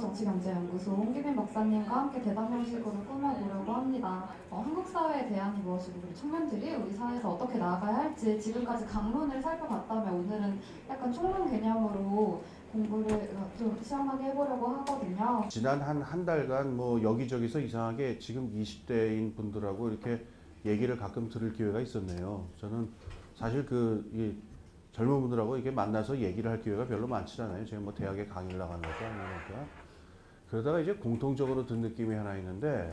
정치경제연구소 홍기빈 박사님과 함께 대담 형식으로 꾸며보려고 합니다. 한국 사회의 대안이 무엇이고 우리 청년들이 우리 사회에서 어떻게 나아가야 할지 지금까지 강론을 살펴봤다면 오늘은 약간 총론 개념으로 공부를 좀 시원하게 해보려고 하거든요. 지난 한 달간 뭐 여기저기서 이상하게 지금 20대인 분들하고 이렇게 얘기를 가끔 들을 기회가 있었네요. 저는 사실 이 젊은 분들하고 이렇게 만나서 얘기를 할 기회가 별로 많지 않아요. 제가 뭐 대학에 강의를 나가는 것도 아니니까. 그러다가 이제 공통적으로 든 느낌이 하나 있는데,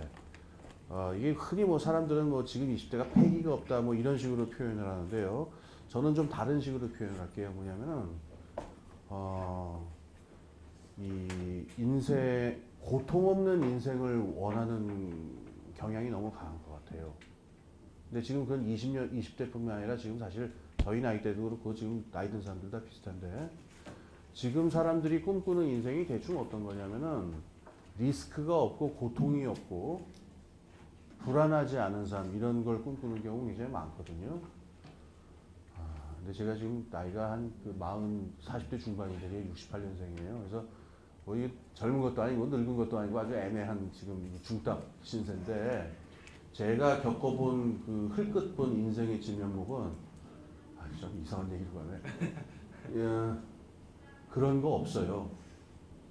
이게 흔히 뭐 사람들은 뭐 지금 20대가 패기가 없다 뭐 이런 식으로 표현을 하는데요. 저는 좀 다른 식으로 표현을 할게요. 뭐냐면은, 이 인생, 고통 없는 인생을 원하는 경향이 너무 강한 것 같아요. 근데 지금 그건 20대뿐만 아니라 지금 사실 저희 나이 때도 그렇고 지금 나이 든 사람들 다 비슷한데, 지금 사람들이 꿈꾸는 인생이 대충 어떤 거냐면은 리스크가 없고 고통이 없고 불안하지 않은 삶, 이런 걸 꿈꾸는 경우가 굉장히 많거든요. 근데 제가 지금 나이가 한 40대 중반인데 68년생이에요. 그래서 뭐 이게 젊은 것도 아니고 늙은 것도 아니고 아주 애매한 지금 중딱 신세인데, 제가 겪어본 그 흘끗 본 인생의 진면목은 좀 이상한 얘기로 가네. 예, 그런 거 없어요.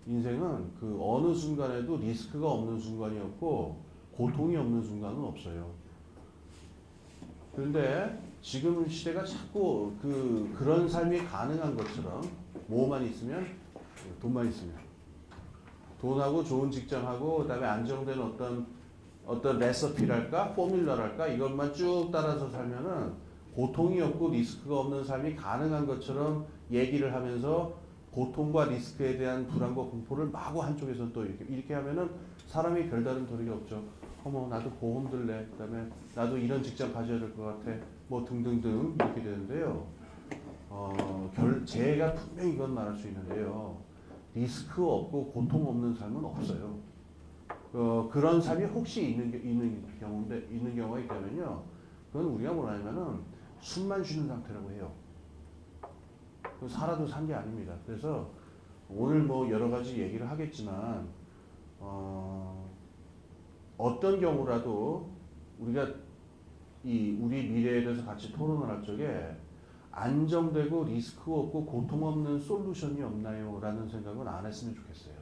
인생은 그 어느 순간에도 리스크가 없는 순간이 없고 고통이 없는 순간은 없어요. 그런데 지금 시대가 자꾸 그런 삶이 가능한 것처럼 뭐만 있으면, 돈만 있으면, 돈하고 좋은 직장하고 그다음에 안정된 어떤 레시피랄까 포뮬러랄까 이것만 쭉 따라서 살면은 고통이 없고 리스크가 없는 삶이 가능한 것처럼 얘기를 하면서 고통과 리스크에 대한 불안과 공포를 마구 한쪽에서는 또 이렇게 하면은 사람이 별다른 도리가 없죠. 어머, 나도 보험 들래. 그다음에 나도 이런 직장 가져야 될 것 같아. 뭐 등등등 이렇게 되는데요. 제가 분명히 이건 말할 수 있는데요. 리스크 없고 고통 없는 삶은 없어요. 그런 삶이 혹시 있는 경우가 있다면요. 그건 우리가 뭐냐면은 숨만 쉬는 상태라고 해요. 살아도 산 게 아닙니다. 그래서 오늘 뭐 여러 가지 얘기를 하겠지만, 어떤 경우라도 우리가 우리 미래에 대해서 같이 토론을 할 적에 안정되고 리스크 없고 고통 없는 솔루션이 없나요? 라는 생각은 안 했으면 좋겠어요.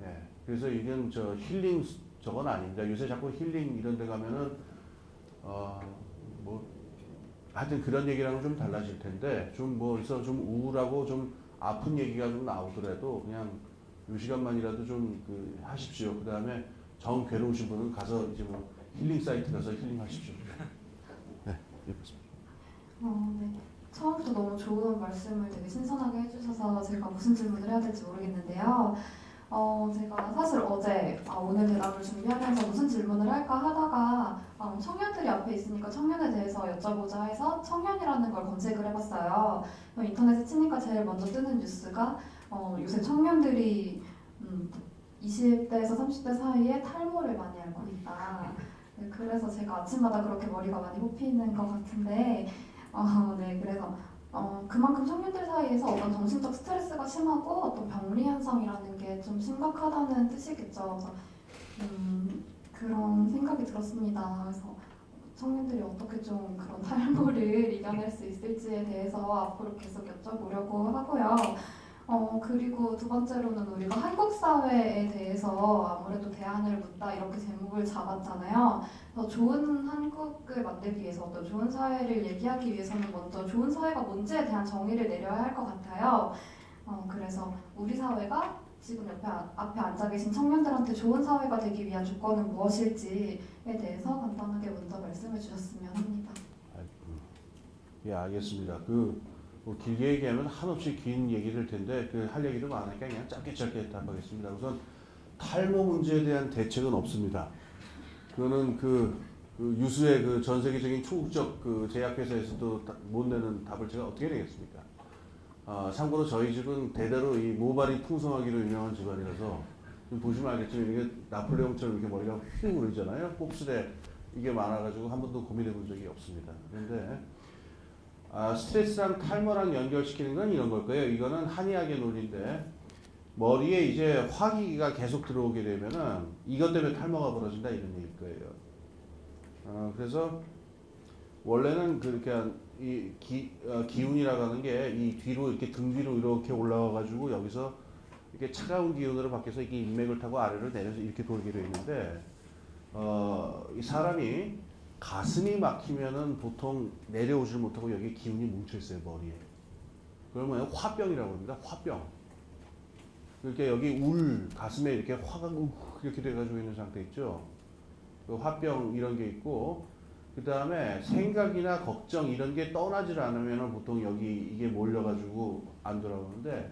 네. 그래서 이건 힐링 저건 아닙니다. 요새 자꾸 힐링 이런 데 가면은 뭐 하여튼 그런 얘기랑은 좀 달라질 텐데, 좀 우울하고 좀 아픈 얘기가 좀 나오더라도 그냥 요 시간만이라도 좀 하십시오. 그 다음에 정 괴로우신 분은 가서 이제 뭐 힐링 사이트 가서 힐링하십시오. 네, 이렇습니다. 네. 처음부터 너무 좋은 말씀을 되게 신선하게 해주셔서 제가 무슨 질문을 해야 될지 모르겠는데요. 제가 사실 어제 오늘 대답을 준비하면서 무슨 질문을 할까 하다가 청년들이 앞에 있으니까 청년에 대해서 여쭤보자 해서 청년이라는 걸 검색을 해봤어요. 인터넷에 치니까 제일 먼저 뜨는 뉴스가 요새 청년들이 20대에서 30대 사이에 탈모를 많이 앓고 있다. 네, 그래서 제가 아침마다 그렇게 머리가 많이 뽑히는 것 같은데, 네, 그래서 그만큼 청년들 사이에서 어떤 정신적 스트레스가 심하고 어떤 병리 현상이라는 게 좀 심각하다는 뜻이겠죠. 그래서 그런 생각이 들었습니다. 그래서 청년들이 어떻게 좀 그런 탈모를 이겨낼 수 있을지에 대해서 앞으로 계속 여쭤보려고 하고요. 그리고 두 번째로는 우리가 한국 사회에 대해서 아무래도 대안을 묻다 이렇게 제목을 잡았잖아요. 더 좋은 한국을 만들기 위해서, 또 좋은 사회를 얘기하기 위해서는 먼저 좋은 사회가 뭔지에 대한 정의를 내려야 할 것 같아요. 그래서 우리 사회가 지금 앞에 앉아 계신 청년들한테 좋은 사회가 되기 위한 조건은 무엇일지에 대해서 간단하게 먼저 말씀해 주셨으면 합니다. 예, 알겠습니다. 뭐 길게 얘기하면 한없이 긴 얘기 될 텐데 할 얘기도 많으니까 그냥 짧게 답하겠습니다. 우선 탈모 문제에 대한 대책은 없습니다. 그거는 유수의 전 세계적인 초국적 제약회사에서도 못 내는 답을 제가 어떻게 내겠습니까? 참고로 저희 집은 대대로 이 모발이 풍성하기로 유명한 집안이라서 보시면 알겠지만 이게 나폴레옹처럼 이렇게 머리가 휙 오르잖아요. 곱슬에 이게 많아가지고 한 번도 고민해 본 적이 없습니다. 그런데 스트레스랑 탈모랑 연결시키는 건 이런 걸 거예요. 이거는 한의학의 논리인데, 머리에 이제 화기가 계속 들어오게 되면은 이것 때문에 탈모가 벌어진다 이런 얘기일 거예요. 그래서 원래는 그렇게 기운이라고 하는 게 이 뒤로 이렇게 등 뒤로 이렇게 올라와 가지고 여기서 이렇게 차가운 기운으로 바뀌어서 이게 인맥을 타고 아래로 내려서 이렇게 돌게 되어 있는데 이 사람이 가슴이 막히면은 보통 내려오질 못하고 여기 기운이 뭉쳐 있어요 머리에. 그러면 화병이라고 합니다. 화병. 이렇게 여기 가슴에 이렇게 화가 이렇게 돼가지고 있는 상태 있죠. 그 화병 이런 게 있고 그 다음에 생각이나 걱정 이런 게 떠나질 않으면 보통 여기 이게 몰려가지고 안 돌아오는데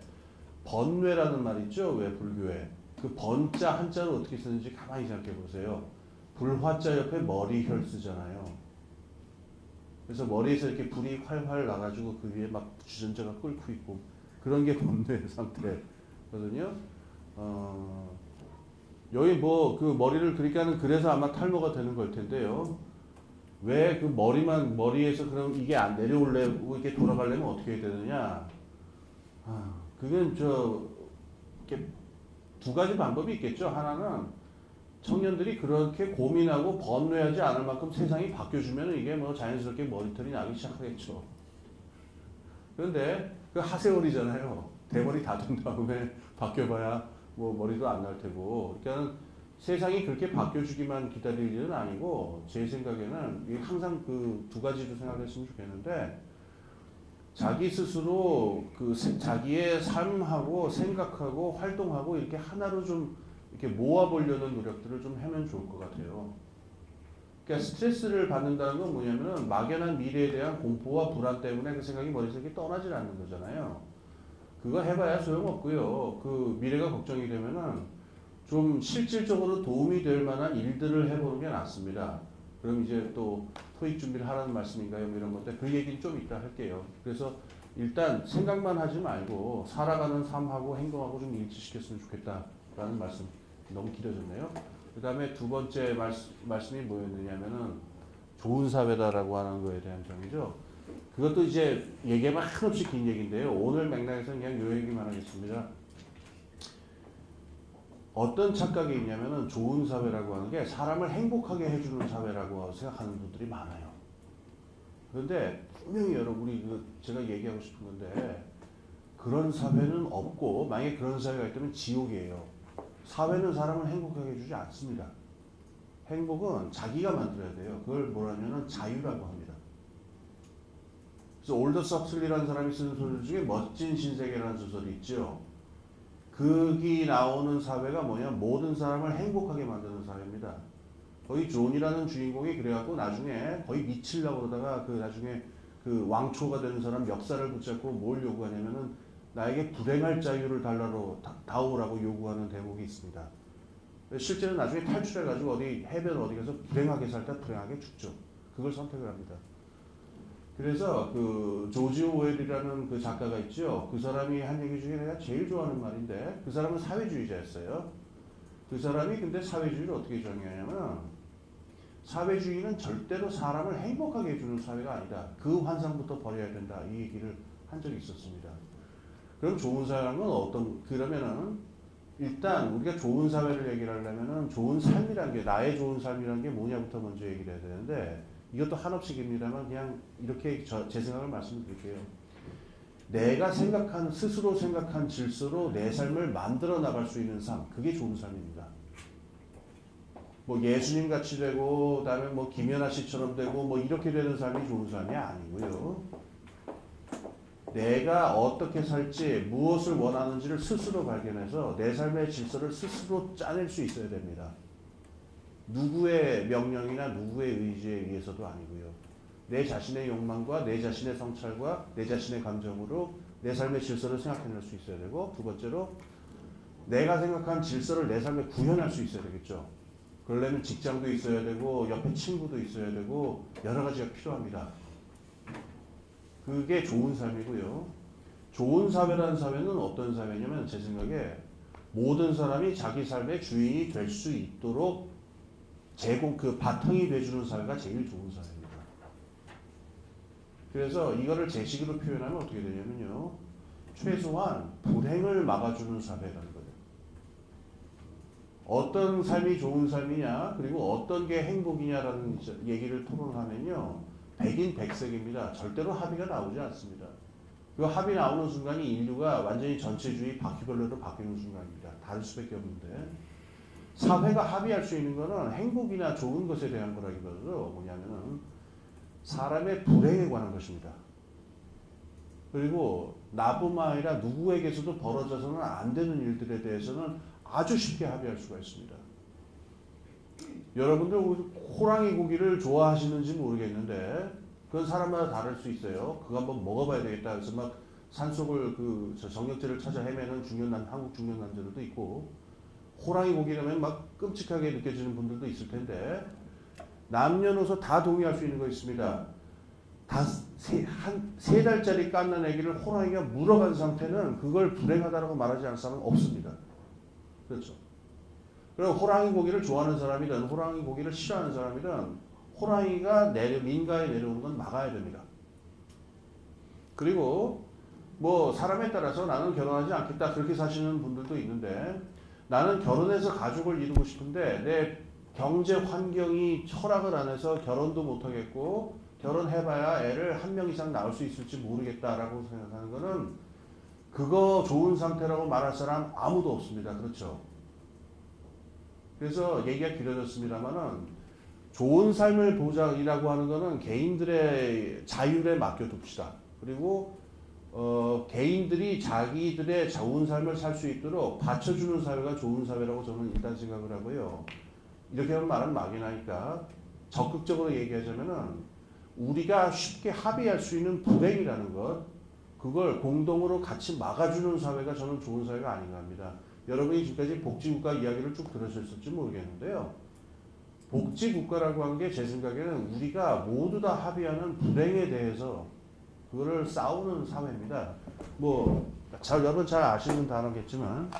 번뇌라는 말 있죠. 왜 불교에 그 번자 한자를 어떻게 쓰는지 가만히 생각해 보세요. 불화자 옆에 머리혈 쓰잖아요. 그래서 머리에서 이렇게 불이 활활 나가지고 그 위에 막 주전자가 끓고 있고 그런 게 번뇌 상태거든요. 여기 뭐 그 머리를 그러니까는 그래서 아마 탈모가 되는 걸 텐데요. 왜 그 머리에서 그럼 이게 안 내려올래고 이렇게 돌아가려면 어떻게 해야 되느냐? 그건 이렇게 두 가지 방법이 있겠죠. 하나는 청년들이 그렇게 고민하고 번뇌하지 않을 만큼 세상이 바뀌어주면 이게 뭐 자연스럽게 머리털이 나기 시작하겠죠. 그런데 그 하세월이잖아요. 대머리 다 된 다음에 바뀌어봐야 뭐 머리도 안 날 테고. 그러니까 세상이 그렇게 바뀌어주기만 기다릴 일은 아니고 제 생각에는 항상 그 두 가지로 생각했으면 좋겠는데 자기 스스로 자기의 삶하고 생각하고 활동하고 이렇게 하나로 좀 이렇게 모아보려는 노력들을 좀 하면 좋을 것 같아요. 그러니까 스트레스를 받는다는 건 뭐냐면은 막연한 미래에 대한 공포와 불안 때문에 그 생각이 머릿속에 이렇게 떠나질 않는 거잖아요. 그거 해봐야 소용없고요. 그 미래가 걱정이 되면은 좀 실질적으로 도움이 될 만한 일들을 해보는 게 낫습니다. 그럼 이제 또 토익 준비를 하라는 말씀인가요? 뭐 이런 건데 그 얘기는 좀 이따 할게요. 그래서 일단 생각만 하지 말고 살아가는 삶하고 행동하고 좀 일치시켰으면 좋겠다라는 말씀. 너무 길어졌네요. 그 다음에 두 번째 말씀이 뭐였느냐면은 좋은 사회다라고 하는 거에 대한 점이죠. 그것도 이제 얘기하면 한없이 긴 얘기인데요. 오늘 맥락에서는 그냥 요 얘기만 하겠습니다. 어떤 착각이 있냐면은 좋은 사회라고 하는 게 사람을 행복하게 해주는 사회라고 생각하는 분들이 많아요. 그런데 분명히 여러분이 제가 얘기하고 싶은 건데 그런 사회는 없고 만약에 그런 사회가 있다면 지옥이에요. 사회는 사람을 행복하게 해주지 않습니다. 행복은 자기가 만들어야 돼요. 그걸 뭐라냐면 자유라고 합니다. 그래서 올더스 헉슬리라는 사람이 쓰는 소설 중에 멋진 신세계라는 소설이 있죠. 거기 나오는 사회가 뭐냐 모든 사람을 행복하게 만드는 사회입니다. 거기 존이라는 주인공이 그래갖고 나중에 거의 미치려고 그러다가 나중에 그 왕초가 되는 사람 멱살을 붙잡고 뭘 요구하냐면은 나에게 불행할 자유를 다오라고 요구하는 대목이 있습니다. 실제로 나중에 탈출해가지고 어디 해변 어디 가서 불행하게 살다 불행하게 죽죠. 그걸 선택을 합니다. 그래서 그 조지 오웰이라는 그 작가가 있죠. 그 사람이 한 얘기 중에 내가 제일 좋아하는 말인데 그 사람은 사회주의자였어요. 그 사람이 근데 사회주의를 어떻게 정의하냐면 사회주의는 절대로 사람을 행복하게 해주는 사회가 아니다. 그 환상부터 버려야 된다. 이 얘기를 한 적이 있었습니다. 그럼 좋은 사회라는 건 그러면은 일단 우리가 좋은 사회를 얘기를 하려면은 좋은 삶이란 게 나의 좋은 삶이란 게 뭐냐부터 먼저 얘기를 해야 되는데 이것도 한없이 깁니다만 그냥 이렇게 제 생각을 말씀드릴게요. 내가 스스로 생각한 질서로 내 삶을 만들어 나갈 수 있는 삶, 그게 좋은 삶입니다. 뭐 예수님 같이 되고, 그다음에 뭐 김연아 씨처럼 되고, 뭐 이렇게 되는 삶이 좋은 삶이 아니고요. 내가 어떻게 살지, 무엇을 원하는지를 스스로 발견해서 내 삶의 질서를 스스로 짜낼 수 있어야 됩니다. 누구의 명령이나 누구의 의지에 의해서도 아니고요. 내 자신의 욕망과 내 자신의 성찰과 내 자신의 감정으로 내 삶의 질서를 생각해낼 수 있어야 되고, 두 번째로 내가 생각한 질서를 내 삶에 구현할 수 있어야 되겠죠. 그러려면 직장도 있어야 되고 옆에 친구도 있어야 되고 여러 가지가 필요합니다. 그게 좋은 삶이고요. 좋은 사회라는 사회는 어떤 사회냐면 제 생각에 모든 사람이 자기 삶의 주인이 될 수 있도록 그 바탕이 돼주는 사회가 제일 좋은 사회입니다. 그래서 이거를 제 식으로 표현하면 어떻게 되냐면요. 최소한 불행을 막아주는 사회라는 거죠. 어떤 삶이 좋은 삶이냐, 그리고 어떤 게 행복이냐라는 얘기를 토론하면요, 백인 백색입니다. 절대로 합의가 나오지 않습니다. 그 합의 나오는 순간이 인류가 완전히 전체주의 바퀴벌레로 바뀌는 순간입니다. 다를 수밖에 없는데, 사회가 합의할 수 있는 거는 행복이나 좋은 것에 대한 거라기보다도 뭐냐면은 사람의 불행에 관한 것입니다. 그리고 나뿐만 아니라 누구에게서도 벌어져서는 안 되는 일들에 대해서는 아주 쉽게 합의할 수가 있습니다. 여러분들 호랑이 고기를 좋아하시는지 모르겠는데 그건 사람마다 다를 수 있어요. 그거 한번 먹어봐야 되겠다. 그래서 막 산속을 정력제를 찾아 헤매는 한국 중년 남자들도 있고, 호랑이 고기라면 막 끔찍하게 느껴지는 분들도 있을 텐데, 남녀노소 다 동의할 수 있는 거 있습니다. 세 달짜리 깐난 아기를 호랑이가 물어간 상태는 그걸 불행하다라고 말하지 않을 사람은 없습니다. 그렇죠. 그리고 호랑이 고기를 좋아하는 사람이든 호랑이 고기를 싫어하는 사람이든 호랑이가 민가에 내려오는 건 막아야 됩니다. 그리고 뭐 사람에 따라서 나는 결혼하지 않겠다 그렇게 사시는 분들도 있는데, 나는 결혼해서 가족을 이루고 싶은데 내 경제 환경이 허락을 안 해서 결혼도 못하겠고 결혼해봐야 애를 한 명 이상 낳을 수 있을지 모르겠다라고 생각하는 거는, 그거 좋은 상태라고 말할 사람 아무도 없습니다. 그렇죠. 그래서 얘기가 길어졌습니다만은, 좋은 삶을 보장이라고 하는 거는 개인들의 자율에 맡겨둡시다. 그리고 개인들이 자기들의 좋은 삶을 살 수 있도록 받쳐주는 사회가 좋은 사회라고 저는 일단 생각을 하고요. 이렇게 하면 말은 막이 나니까 적극적으로 얘기하자면은, 우리가 쉽게 합의할 수 있는 불행이라는 것, 그걸 공동으로 같이 막아주는 사회가 저는 좋은 사회가 아닌가 합니다. 여러분이 지금까지 복지국가 이야기를 쭉 들으셨을지 모르겠는데요. 복지국가라고 하는 게 제 생각에는 우리가 모두 다 합의하는 불행에 대해서 그거를 싸우는 사회입니다. 뭐 여러분 잘 아시는 단어겠지만,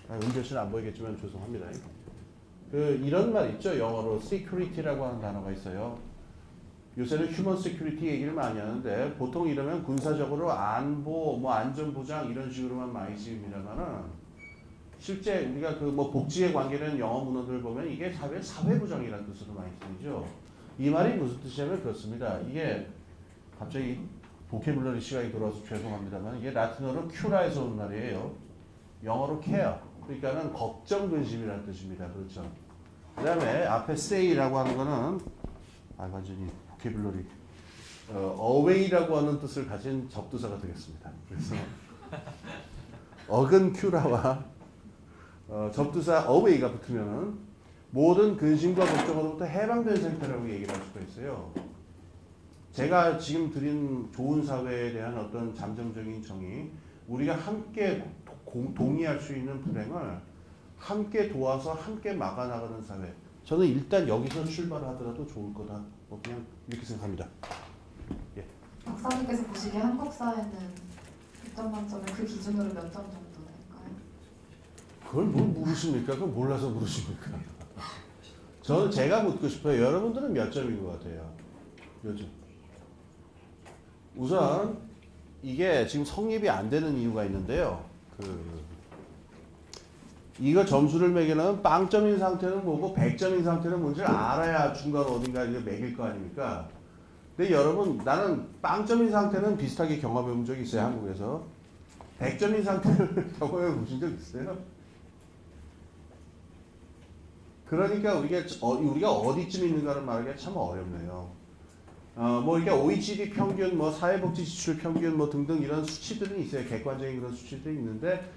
은별 씨는 안 보이겠지만 죄송합니다. 이런 말 있죠. 영어로 security라고 하는 단어가 있어요. 요새는 휴먼 세큐리티 얘기를 많이 하는데, 보통 이러면 군사적으로 안보, 뭐 안전보장 이런 식으로만 많이 쓰입니다만은, 실제 우리가 뭐 복지에 관계된 영어 문헌들을 보면 이게 사회부장이라는 뜻으로 많이 쓰이죠. 이 말이 무슨 뜻이냐면 그렇습니다. 이게 갑자기 보케블러리 시간이 돌아와서 죄송합니다만, 이게 라틴어로 큐라에서 온 말이에요. 영어로 care. 그러니까는 걱정, 근심이라는 뜻입니다. 그렇죠. 그 다음에 앞에 say라고 하는 거는 완전히 보케블러리 away라고 하는 뜻을 가진 접두사가 되겠습니다. 그래서 어근 큐라와 접두사 away가 붙으면은 모든 근심과 걱정으로부터 해방된 상태라고 얘기를 할 수가 있어요. 제가 지금 드린 좋은 사회에 대한 어떤 잠정적인 정의, 우리가 함께 동의할 수 있는 불행을 함께 도와서 함께 막아나가는 사회, 저는 일단 여기서 출발을 하더라도 좋을 거다. 뭐 그냥 이렇게 생각합니다. 예. 박사님께서 보시기에 한국 사회는 100점 만점에 그 기준으로 몇 점 정도 될까요? 그걸 뭘 물으십니까? 그걸 몰라서 물으십니까? 저는 제가 묻고 싶어요. 여러분들은 몇 점인 것 같아요? 요즘. 우선 이게 지금 성립이 안 되는 이유가 있는데요. 이거 점수를 매기려면 빵점인 상태는 뭐고 100점인 상태는 뭔지를 알아야 중간 어딘가 이게 매길 거 아닙니까? 근데 여러분, 나는 빵점인 상태는 비슷하게 경험해 본 적이 있어요. 한국에서. 100점인 상태를 경험해 보신 적 있어요? 그러니까 우리가 어디쯤 있는가를 말하기가 참 어렵네요. 뭐 이게 OECD 평균, 뭐 사회복지 지출 평균, 뭐 등등 이런 수치들은 있어요. 객관적인 그런 수치들이 있는데,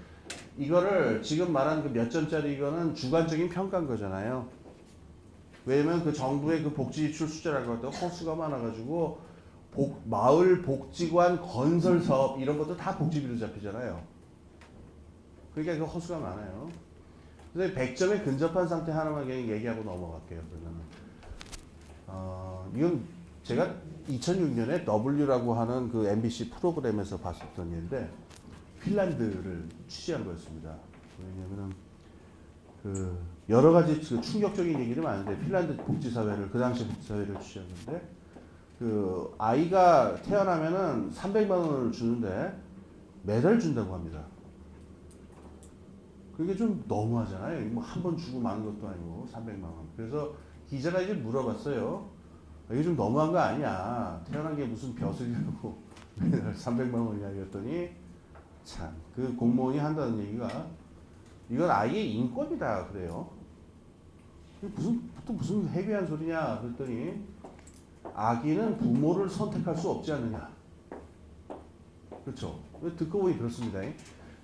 이거를 지금 말한 그 몇 점짜리 이거는 주관적인 평가인 거잖아요. 왜냐면 그 정부의 그 복지 지출 숫자라고 할 때 허수가 많아가지고 마을 복지관 건설 사업 이런 것도 다 복지비로 잡히잖아요. 그러니까 그 허수가 많아요. 그래서 100점에 근접한 상태 하나만 그냥 얘기하고 넘어갈게요. 그러면 이건 제가 2006년에 W라고 하는 그 MBC 프로그램에서 봤었던 일인데, 핀란드를 취재한 거였습니다. 왜냐면은 그 여러 가지 그 충격적인 얘기를 많은데, 핀란드 복지사회를, 그 당시 복지사회를 취재했는데, 그 아이가 태어나면은 300만 원을 주는데 매달 준다고 합니다. 그게 좀 너무하잖아요. 뭐 한 번 주고 마는 것도 아니고 300만 원. 그래서 기자가 이제 물어봤어요. 이게 좀 너무한 거 아니야. 태어난 게 무슨 벼슬이라고 매달 300만 원이냐 그랬더니 참 그 공무원이 한다는 얘기가 이건 아이의 인권이다 그래요. 무슨 해괴한 소리냐 그랬더니 아기는 부모를 선택할 수 없지 않느냐. 그렇죠. 듣고 보니 그렇습니다.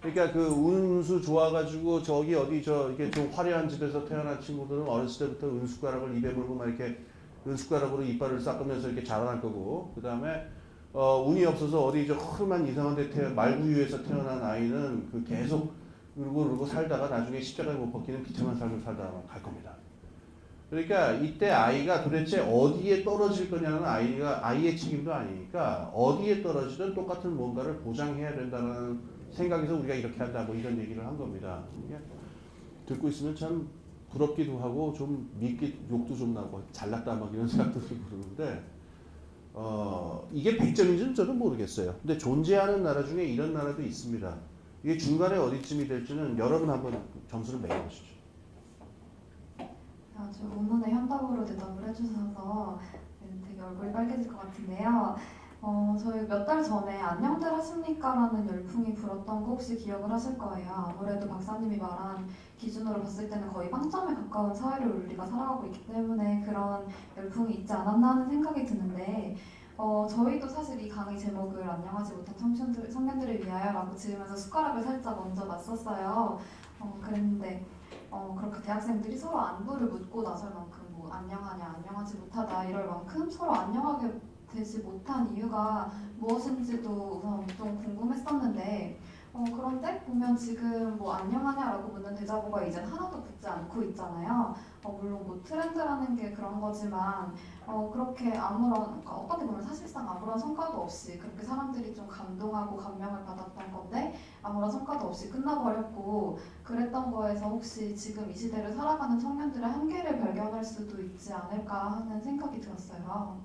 그러니까 그 운수 좋아가지고 저기 어디 이렇게 좀 화려한 집에서 태어난 친구들은 어렸을 때부터 은숟가락을 입에 물고 막 이렇게 은숟가락으로 이빨을 닦으면서 이렇게 자라날 거고, 그 다음에 운이 없어서 어디 저 험한 이상한 데 말구유에서 태어난 아이는 그 계속 그러고 살다가 나중에 십자가에 못 박히는 비참한 삶을 살다가 갈 겁니다. 그러니까 이때 아이가 도대체 어디에 떨어질 거냐는 아이의 책임도 아니니까 어디에 떨어지든 똑같은 뭔가를 보장해야 된다는 생각에서 우리가 이렇게 한다 뭐 이런 얘기를 한 겁니다. 이게 듣고 있으면 참 부럽기도 하고 좀 욕도 좀 나고 잘났다 막 이런 생각도 들고 그러는데 이게 100점인지는 저는 모르겠어요. 근데 존재하는 나라 중에 이런 나라도 있습니다. 이게 중간에 어디쯤이 될지는 여러분 한번 점수를 매겨보시죠. 아주 우문의 현답으로 대답을 해주셔서 되게 얼굴이 빨개질 것 같은데요. 저희 몇 달 전에 안녕들 하십니까? 라는 열풍이 불었던 거 혹시 기억을 하실 거예요. 아무래도 박사님이 말한 기준으로 봤을 때는 거의 빵점에 가까운 사회를 우리가 살아가고 있기 때문에 그런 열풍이 있지 않았나 하는 생각이 드는데 저희도 사실 이 강의 제목을 안녕하지 못한 청년들을 위하여라고 지으면서 숟가락을 살짝 먼저 놨었어요. 그랬는데 그렇게 대학생들이 서로 안부를 묻고 나설 만큼 뭐 안녕하냐 안녕하지 못하다 이럴 만큼 서로 안녕하게 되지 못한 이유가 무엇인지도 우선 좀 궁금했었는데 그런데 보면 지금 뭐 안녕하냐라고 묻는 대자보가 이젠 하나도 붙지 않고 있잖아요. 물론 뭐 트렌드라는 게 그런 거지만 그렇게 그러니까 어떻게 보면 사실상 아무런 성과도 없이 그렇게 사람들이 좀 감동하고 감명을 받았던 건데 아무런 성과도 없이 끝나버렸고 그랬던 거에서 혹시 지금 이 시대를 살아가는 청년들의 한계를 발견할 수도 있지 않을까 하는 생각이 들었어요.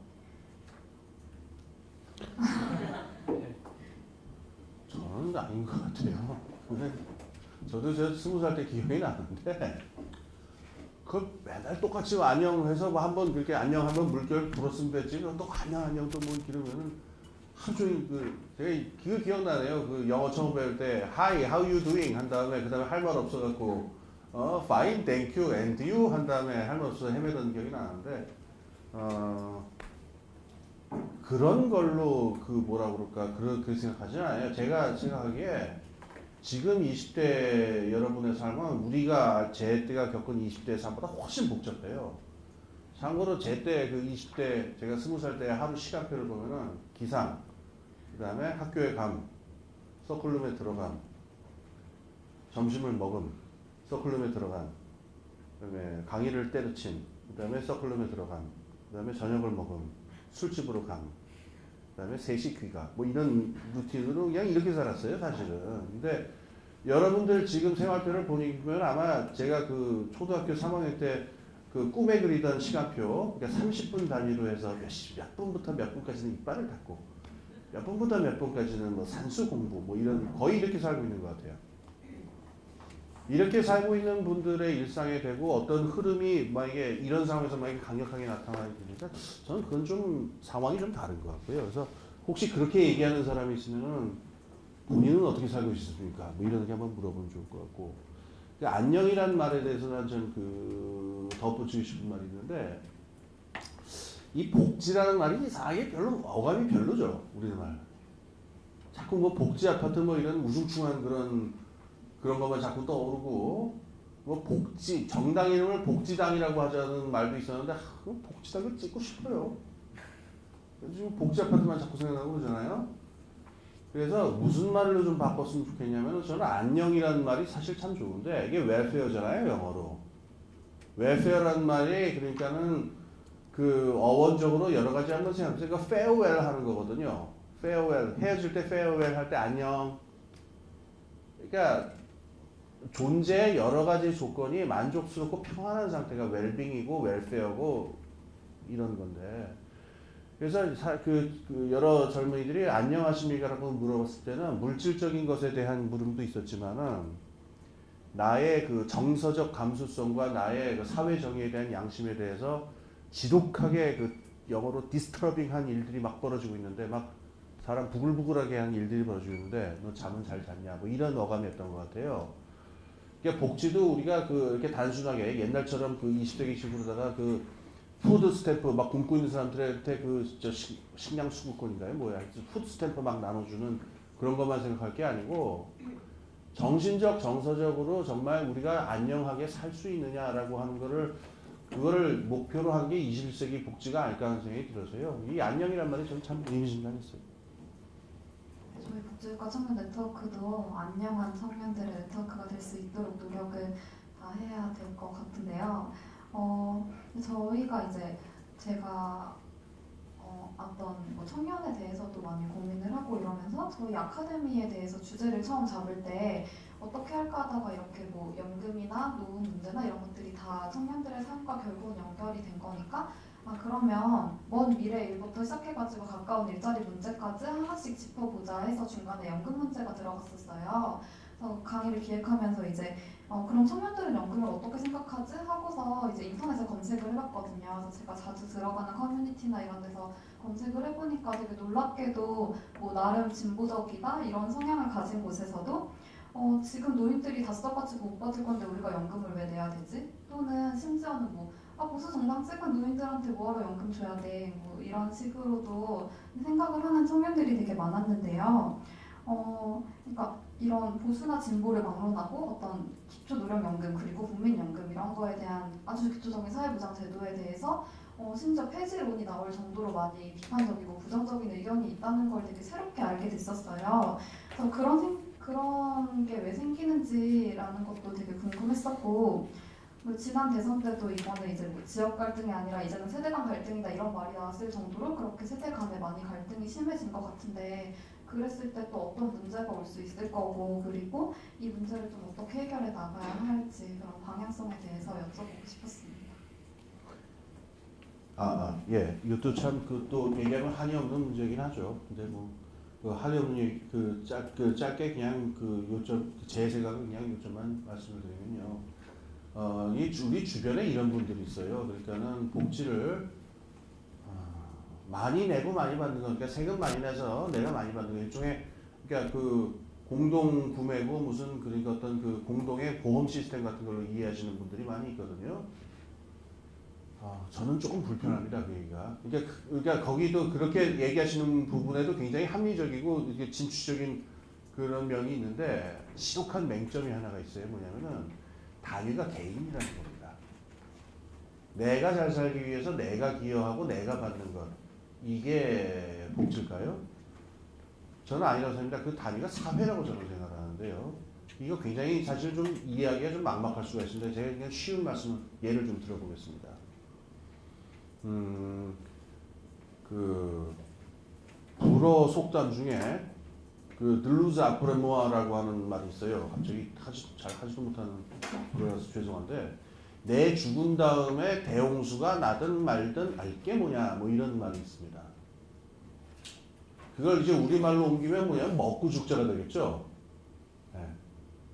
저는 아닌 것 같아요. 저도 20살 때 기억이 나는데 그걸 매달 똑같이 안녕해서 뭐 한번 그렇게 안녕하면 물결 불었으면 됐지 또 안녕 또 뭐 이러면은 하루 종일 제가 그거 기억나네요. 그 영어 처음 배울 때 Hi, how you doing? 한 다음에 그 다음에 할 말 없어갖고 Fine, thank you, and you? 한 다음에 할 말 없어서 헤매던 기억이 나는데 그런 걸로 뭐라 그럴까 그렇게 생각하지는 않아요. 제가 생각하기에 지금 20대 여러분의 삶은 우리가 제 때가 겪은 20대 삶보다 훨씬 복잡해요. 참고로 제 때 그 20대 제가 20살 때 하루 시간표를 보면은 기상, 그 다음에 학교에 감, 서클룸에 들어감, 점심을 먹음, 서클룸에 들어감, 그 다음에 강의를 때려친, 그 다음에 서클룸에 들어감, 그 다음에 저녁을 먹음, 술집으로 감, 그 다음에 3시 귀가 뭐 이런 루틴으로 그냥 이렇게 살았어요 사실은. 근데 여러분들 지금 생활표를 보면 아마 제가 그 초등학교 3학년 때 그 꿈에 그리던 시간표 그러니까 30분 단위로 해서 몇 분부터 몇 분까지는 이빨을 닦고 몇 분부터 몇 분까지는 뭐 산수 공부 뭐 이런 거의 이렇게 살고 있는 것 같아요. 이렇게 살고 있는 분들의 일상에 되고 어떤 흐름이 만약에 이런 상황에서 만약에 강력하게 나타나게 되니까 저는 그건 좀 상황이 좀 다른 것 같고요. 그래서 혹시 그렇게 얘기하는 사람이 있으면은 본인은 어떻게 살고 있습니까? 뭐 이런 게 한번 물어보면 좋을 것 같고. 안녕이란 말에 대해서는 전 덧붙이고 싶은 말이 있는데 이 복지라는 말이 이상하게 별로 어감이 별로죠. 우리말. 자꾸 뭐 복지 아파트 뭐 이런 우중충한 그런 것만 자꾸 떠오르고 뭐 복지 정당 이름을 복지당이라고 하자는 말도 있었는데 복지당을 찍고 싶어요. 지금 복지 아파트만 자꾸 생각나고 그러잖아요. 그래서 무슨 말로 좀 바꿨으면 좋겠냐면 저는 안녕이라는 말이 사실 참 좋은데 이게 웰페어잖아요 영어로. 웰페어라는 말이 그러니까는 그 어원적으로 여러 가지 한번 생각해보세요. 그러니까 farewell 하는 거거든요. farewell 헤어질 때 farewell 할 때 안녕. 그러니까 존재의 여러 가지 조건이 만족스럽고 평안한 상태가 웰빙이고 웰페어고 이런 건데 그래서 여러 젊은이들이 안녕하십니까라고 물어봤을 때는 물질적인 것에 대한 물음도 있었지만은 나의 그 정서적 감수성과 나의 그 사회 정의에 대한 양심에 대해서 지독하게 그 영어로 디스터빙한 일들이 막 벌어지고 있는데 막 사람 부글부글하게 하는 일들이 벌어지고 있는데 너 잠은 잘 잤냐 뭐 이런 어감이었던 것 같아요. 그러니까 복지도 우리가 이렇게 단순하게 옛날처럼 그 20세기 식으로다가 그 푸드 스탬프 막 굶고 있는 사람들한테 식량 수급권인가요? 뭐야? 푸드 스탬프 막 나눠주는 그런 것만 생각할 게 아니고 정신적, 정서적으로 정말 우리가 안녕하게 살 수 있느냐라고 하는 그거를 목표로 한 게 21세기 복지가 아닐까 하는 생각이 들어서요. 이 안녕이란 말이 저는 참 의미심장했어요. 저희 복지국가 청년 네트워크도 안녕한 청년들의 네트워크가 될 수 있도록 노력을 다 해야 될 것 같은데요. 저희가 이제 제가 어떤 뭐 청년에 대해서도 많이 고민을 하고 이러면서 저희 아카데미에 대해서 주제를 처음 잡을 때 어떻게 할까 하다가 이렇게 뭐 연금이나 노후 문제나 이런 것들이 다 청년들의 삶과 결국은 연결이 된 거니까 그러면 먼 미래 일부터 시작해가지고 가까운 일자리 문제까지 하나씩 짚어보자 해서 중간에 연금 문제가 들어갔었어요. 그래서 강의를 기획하면서 이제 그럼 청년들은 연금을 어떻게 생각하지? 하고서 이제 인터넷에 검색을 해봤거든요. 그래서 제가 자주 들어가는 커뮤니티나 이런 데서 검색을 해보니까 되게 놀랍게도 뭐 나름 진보적이다 이런 성향을 가진 곳에서도 지금 노인들이 다 써가지고 못 받을 건데 우리가 연금을 왜 내야 되지? 또는 심지어는 뭐 보수 정당 찍은 노인들한테 뭐하러 연금 줘야 돼? 뭐 이런 식으로도 생각을 하는 청년들이 되게 많았는데요. 그러니까 이런 보수나 진보를 막론하고 어떤 기초노령연금 그리고 국민연금 이런 거에 대한 아주 기초적인 사회보장 제도에 대해서 심지어 폐지론이 나올 정도로 많이 비판적이고 부정적인 의견이 있다는 걸 되게 새롭게 알게 됐었어요. 그래서 그런 게 왜 생기는지라는 것도 되게 궁금했었고 지난 대선 때도 이번에 이제 뭐 지역 갈등이 아니라 이제는 세대 간 갈등이다 이런 말이 나왔을 정도로 그렇게 세대 간에 많이 갈등이 심해진 것 같은데 그랬을 때 또 어떤 문제가 올 수 있을 거고 그리고 이 문제를 좀 어떻게 해결해 나가야 할지 그런 방향성에 대해서 여쭤보고 싶었습니다. 예. 이것도 참 또 얘기하면 한이 없는 문제이긴 하죠. 근데 그 한이 없는 짧게 그냥 요점 제 생각은 그냥 요점만 말씀을 드리면요. 우리 주변에 이런 분들이 있어요. 그러니까는 복지를 많이 내고 많이 받는 거니까 세금 많이 내서 내가 많이 받는 거 일종의 그러니까 공동 구매고 무슨 그러니까 어떤 공동의 보험 시스템 같은 걸로 이해하시는 분들이 많이 있거든요. 저는 조금 불편합니다 그 얘기가. 그러니까 거기도 그렇게 얘기하시는 부분에도 굉장히 합리적이고 이게 진취적인 그런 면이 있는데 지독한 맹점이 하나가 있어요. 뭐냐면은 단위가 개인이라는 겁니다. 내가 잘 살기 위해서 내가 기여하고 내가 받는 것 이게 복지일까요? 저는 아니라고 생각합니다. 그 단위가 사회라고 저는 생각하는데요. 이거 굉장히 사실 좀 이해하기가 좀 막막할 수가 있습니다. 제가 그냥 쉬운 말씀 예를 좀 들어보겠습니다. 불어 속담 중에 들루즈 아프레모아라고 하는 말이 있어요. 갑자기 잘 하지도 못하는 불어라서 죄송한데 내 죽은 다음에 대홍수가 나든 말든 알게 뭐냐 뭐 이런 말이 있습니다. 그걸 이제 우리말로 옮기면 뭐냐면 먹고 죽자가 되겠죠. 네.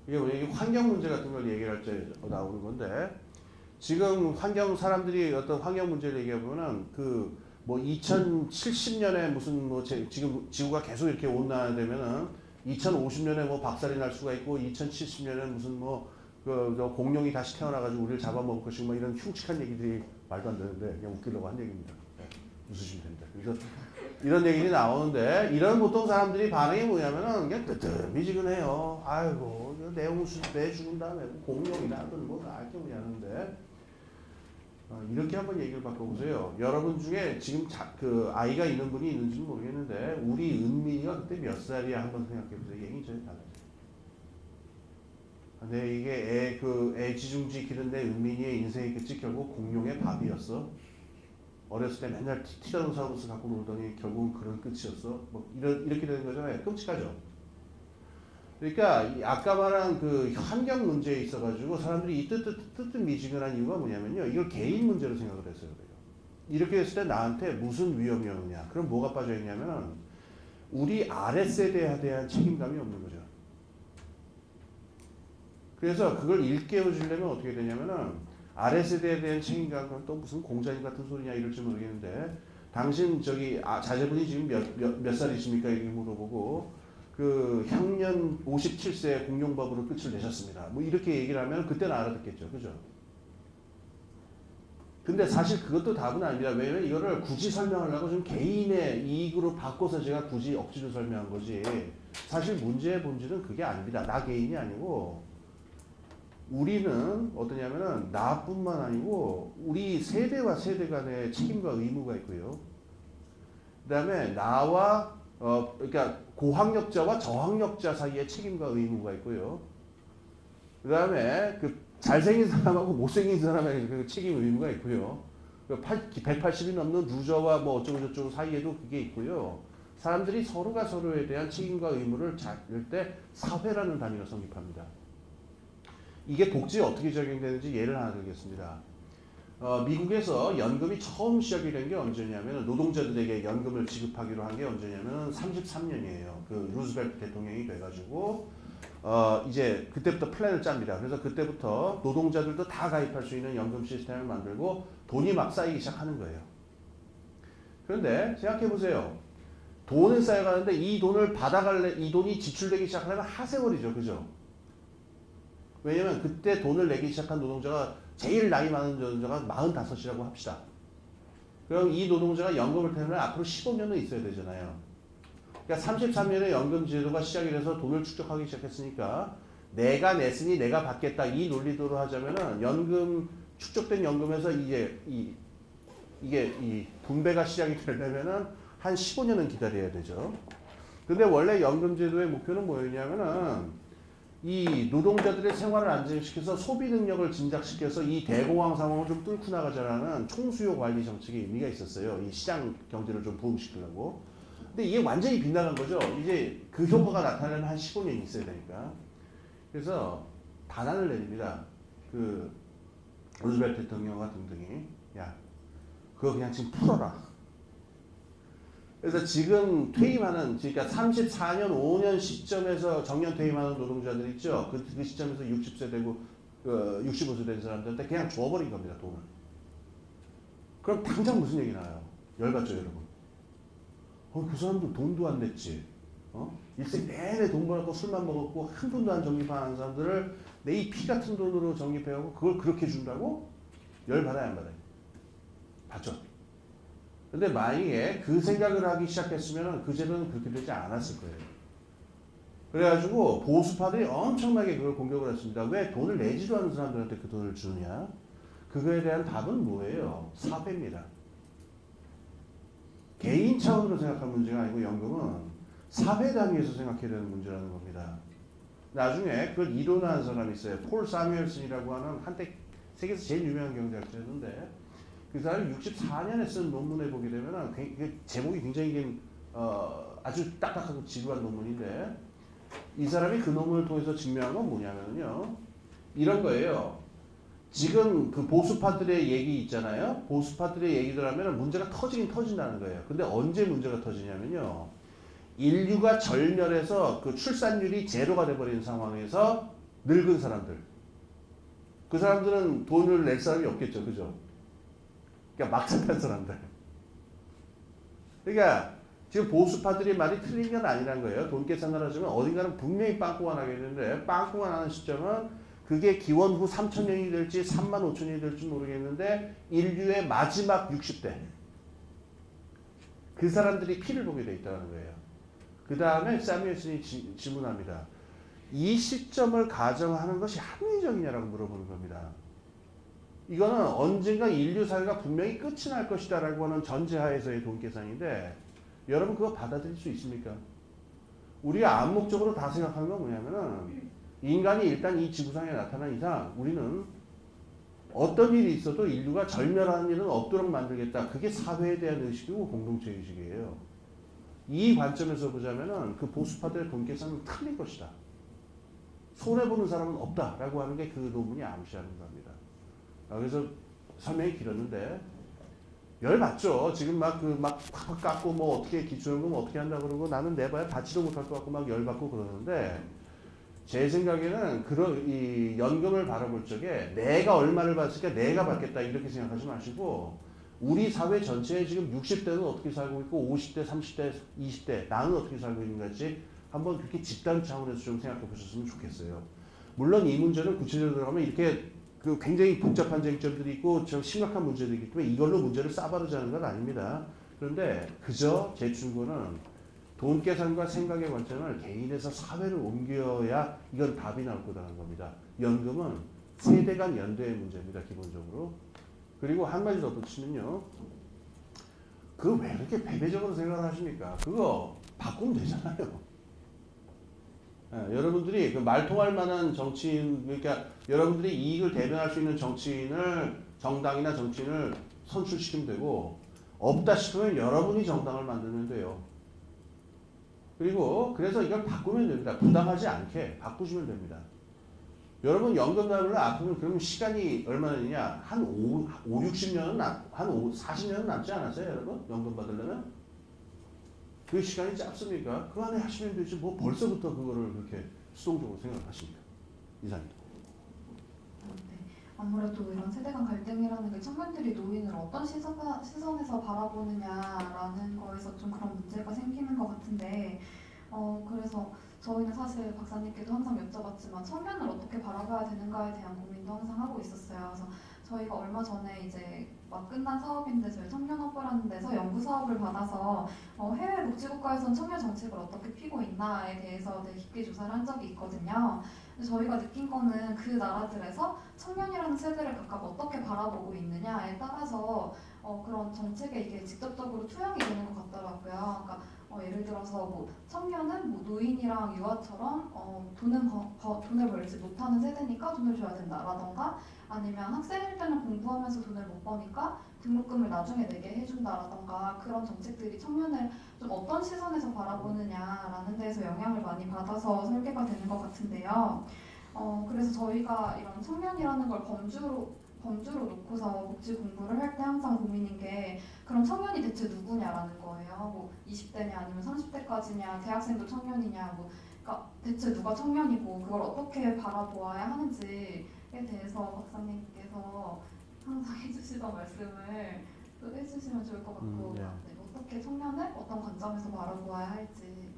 이게 뭐냐 이게 환경 문제 같은 걸 얘기할 때 나오는 건데 지금 사람들이 어떤 환경 문제를 얘기해보면은 2070년에 무슨 지금 지구가 계속 이렇게 온난화되면은 2050년에 뭐 박살이 날 수가 있고 2070년에 무슨 공룡이 다시 태어나가지고 우리를 잡아먹을 것이고 뭐 이런 흉측한 얘기들이 말도 안 되는데 그냥 웃기려고 한 얘기입니다. 네, 웃으시면 됩니다. 그래서 이런 얘기들이 나오는데 이런 보통 사람들이 반응이 뭐냐면은 그냥 뜨뜻미지근해요. 아이고 내 죽은 다음에 공룡이라든 뭐 알게 뭐냐 하는데 이렇게 한번 얘기를 바꿔보세요. 여러분 중에 지금 아이가 있는 분이 있는지는 모르겠는데 우리 은민이가 그때 몇 살이야 한번 생각해보세요. 얘기 전혀 달라져요. 근데 이게 애지중지 기른데 은민이의 인생이겠지 결국 공룡의 밥이었어. 어렸을 때 맨날 티라노사우루스 갖고 놀더니 결국은 그런 끝이었어. 뭐 이렇게 되는 거잖아요. 끔찍하죠. 그러니까 아까 말한 환경 문제에 있어가지고 사람들이 이 뜨뜻미지근한 이유가 뭐냐면요. 이걸 개인 문제로 생각을 했어요. 그래요. 이렇게 했을 때 나한테 무슨 위험이 오느냐? 그럼 뭐가 빠져 있냐면 우리 아랫세대에 대한 책임감이 없는 거죠. 그래서 그걸 일깨워 주려면 어떻게 되냐면은 아랫세대에 대한 책임감은 또 무슨 공자님 같은 소리냐 이럴지 모르겠는데 당신 저기 자제분이 지금 몇 살이십니까? 이렇게 물어보고 그 향년 57세 공용법으로 끝을 내셨습니다. 뭐 이렇게 얘기를 하면 그때는 알아듣겠죠. 그죠? 근데 사실 그것도 답은 아닙니다. 왜냐면 이거를 굳이 설명하려고 좀 개인의 이익으로 바꿔서 제가 굳이 억지로 설명한 거지. 사실 문제의 본질은 그게 아닙니다. 나 개인이 아니고 우리는 어떠냐면은 나뿐만 아니고 우리 세대와 세대 간의 책임과 의무가 있고요. 그 다음에 나와 그러니까 고학력자와 저학력자 사이에 책임과 의무가 있고요. 그 다음에 그 잘생긴 사람하고 못생긴 사람에게 그 책임 의무가 있고요. 180이 넘는 루저와 뭐 어쩌고저쩌고 사이에도 그게 있고요. 사람들이 서로가 서로에 대한 책임과 의무를 잡을 때 사회라는 단위가 성립합니다. 이게 복지에 어떻게 적용되는지 예를 하나 들겠습니다. 미국에서 연금이 처음 시작이 된 게 언제냐면 노동자들에게 연금을 지급하기로 한 게 언제냐면 33년이에요. 그 루즈벨트 대통령이 돼가지고 이제 그때부터 플랜을 짭니다. 그래서 그때부터 노동자들도 다 가입할 수 있는 연금 시스템을 만들고 돈이 막 쌓이기 시작하는 거예요. 그런데 생각해 보세요. 돈은 쌓여가는데 이 돈을 이 돈이 지출되기 시작하면 하세월이죠. 그죠? 왜냐면 그때 돈을 내기 시작한 노동자가 제일 나이 많은 노동자가 45이라고 합시다. 그럼 이 노동자가 연금을 태우면 앞으로 15년은 있어야 되잖아요. 그러니까 33년에 연금 제도가 시작이 돼서 돈을 축적하기 시작했으니까 내가 냈으니 내가 받겠다 이 논리대로 하자면은 연금 축적된 연금에서 이게 이 분배가 시작이 되려면은 한 15년은 기다려야 되죠. 근데 원래 연금 제도의 목표는 뭐였냐면은 이 노동자들의 생활을 안정시켜서 소비 능력을 진작시켜서 이 대공황 상황을 좀 뚫고 나가자라는 총수요 관리 정책의 의미가 있었어요. 이 시장 경제를 좀 부흥시키려고. 근데 이게 완전히 빗나간 거죠. 이제 그 효과가 나타나면 한 15년이 있어야 되니까. 그래서 단안을 내립니다. 그 루즈벨트 대통령과 등등이 야 그거 그냥 지금 풀어라. 그래서 지금 퇴임하는 그러니까 34년 5년 시점에서 정년 퇴임하는 노동자들 있죠. 그 시점에서 60세 되고 65세 된 사람들한테 그냥 줘버린 겁니다. 돈을. 그럼 당장 무슨 얘기 나와요? 열받죠 여러분. 그 사람들 돈도 안 냈지. 일생 내내 돈 벌었고 술만 먹었고 한 푼도 안 적립하는 사람들을 내 이 피 같은 돈으로 적립해갖고 그걸 그렇게 준다고? 열받아야 안 받아요? 받죠. 근데 만약에 그 생각을 하기 시작했으면 그 제도는 그렇게 되지 않았을 거예요. 그래가지고 보수파들이 엄청나게 그걸 공격을 했습니다. 왜 돈을 내지도 않는 사람들한테 그 돈을 주느냐? 그거에 대한 답은 뭐예요? 사회입니다. 개인 차원으로 생각할 문제가 아니고 연금은 사회 단위에서 생각해야 되는 문제라는 겁니다. 나중에 그걸 이론화한 사람이 있어요. 폴 사뮤엘슨이라고 하는 한때 세계에서 제일 유명한 경제학자였는데 그 사람이 64년에 쓴 논문에 보게 되면 제목이 굉장히 아주 딱딱하고 지루한 논문인데 이 사람이 그 논문을 통해서 증명한 건 뭐냐면요. 이런 거예요. 지금 그 보수파들의 얘기 있잖아요. 보수파들의 얘기들 하면 문제가 터지긴 터진다는 거예요. 근데 언제 문제가 터지냐면요. 인류가 절멸해서 그 출산율이 제로가 돼버리는 상황에서 늙은 사람들. 그 사람들은 돈을 낼 사람이 없겠죠. 그죠? 그러니까 막차 탄 사람들. 그러니까 지금 보수파들이 말이 틀린 건 아니란 거예요. 돈 계산을 하시면 어딘가는 분명히 빵꾸가 나겠는데 빵꾸가 나는 시점은 그게 기원 후 3,000년이 될지 35,000년이 될지 모르겠는데 인류의 마지막 60대. 그 사람들이 피를 보게 돼 있다는 거예요. 그 다음에 사뮤엘슨이 질문합니다. 이 시점을 가정하는 것이 합리적이냐라고 물어보는 겁니다. 이거는 언젠가 인류 사회가 분명히 끝이 날 것이다 라고 하는 전제하에서의 돈 계산인데 여러분 그거 받아들일 수 있습니까? 우리가 암묵적으로 다 생각하는 건 뭐냐면은 인간이 일단 이 지구상에 나타난 이상 우리는 어떤 일이 있어도 인류가 절멸하는 일은 없도록 만들겠다. 그게 사회에 대한 의식이고 공동체 의식이에요. 이 관점에서 보자면은 그 보수파들의 돈 계산은 틀린 것이다. 손해보는 사람은 없다라고 하는 게 그 논문이 암시하는 겁니다. 그래서 설명이 길었는데 열 받죠. 지금 막 팍팍 깎고 뭐 어떻게 기초연금 어떻게 한다 그러고 나는 내봐야 받지도 못할 것 같고 막 열 받고 그러는데 제 생각에는 그런 이 연금을 바라볼 적에 내가 얼마를 받으니까 내가 받겠다 이렇게 생각하지 마시고 우리 사회 전체에 지금 60대는 어떻게 살고 있고 50대, 30대, 20대 나는 어떻게 살고 있는지 한번 그렇게 집단 차원에서 좀 생각해 보셨으면 좋겠어요. 물론 이 문제는 구체적으로 들어가면 이렇게 그 굉장히 복잡한 쟁점들이 있고 좀 심각한 문제들이 있기 때문에 이걸로 문제를 싸바르자는 건 아닙니다. 그런데 그저 제 충고는 돈 계산과 생각의 관점을 개인에서 사회를 옮겨야 이건 답이 나올 거라는 겁니다. 연금은 세대 간 연대의 문제입니다. 기본적으로. 그리고 한마디 더 붙이면요. 그거 왜 이렇게 패배적으로 생각을 하십니까? 그거 바꾸면 되잖아요. 여러분들이 그 말통할 만한 정치인, 그러니까 여러분들이 이익을 대변할 수 있는 정치인을, 정당이나 정치인을 선출시키면 되고, 없다 싶으면 여러분이 정당을 만들면 돼요. 그리고 그래서 이걸 바꾸면 됩니다. 부당하지 않게 바꾸시면 됩니다. 여러분 연금 받으려 아프면 그러면 시간이 얼마나 되냐? 한 60년은 한 40년은 남지 않았어요, 여러분? 연금 받으려면? 그 시간이 짧습니까? 그 안에 하시면 되지. 뭐 벌써부터 그거를 그렇게 수동적으로 생각하십니까? 이상입니다. 네. 아무래도 이런 세대 간 갈등이라는 게 청년들이 노인을 어떤 시선에서 바라보느냐라는 거에서 좀 그런 문제가 생기는 것 같은데 그래서 저희는 사실 박사님께도 항상 여쭤봤지만 청년을 어떻게 바라봐야 되는가에 대한 고민도 항상 하고 있었어요. 그래서 저희가 얼마 전에 이제 막 끝난 사업인데 저희 청년허브라는 데서 연구 사업을 받아서 해외 복지국가에서는 청년 정책을 어떻게 피고 있나에 대해서 되게 깊게 조사를 한 적이 있거든요. 근데 저희가 느낀 거는 그 나라들에서 청년이라는 세대를 각각 어떻게 바라보고 있느냐에 따라서 그런 정책에 이게 직접적으로 투영이 되는 것 같더라고요. 그러니까 예를 들어서 뭐 청년은 뭐 노인이랑 유아처럼 돈을 벌지 못하는 세대니까 돈을 줘야 된다라던가 아니면 학생일 때는 공부하면서 돈을 못 버니까 등록금을 나중에 내게 해준다라던가 그런 정책들이 청년을 좀 어떤 시선에서 바라보느냐라는 데에서 영향을 많이 받아서 설계가 되는 것 같은데요. 그래서 저희가 이런 청년이라는 걸 범주로 놓고서 복지 공부를 할 때 항상 고민인 게 그럼 청년이 대체 누구냐라는 거예요. 뭐 20대냐 아니면 30대까지냐 대학생도 청년이냐 뭐 그러니까 대체 누가 청년이고 그걸 어떻게 바라보아야 하는지에 대해서 박사님께서 항상 해주시던 말씀을 또 해주시면 좋을 것 같고 네. 네, 어떻게 청년을 어떤 관점에서 바라보아야 할지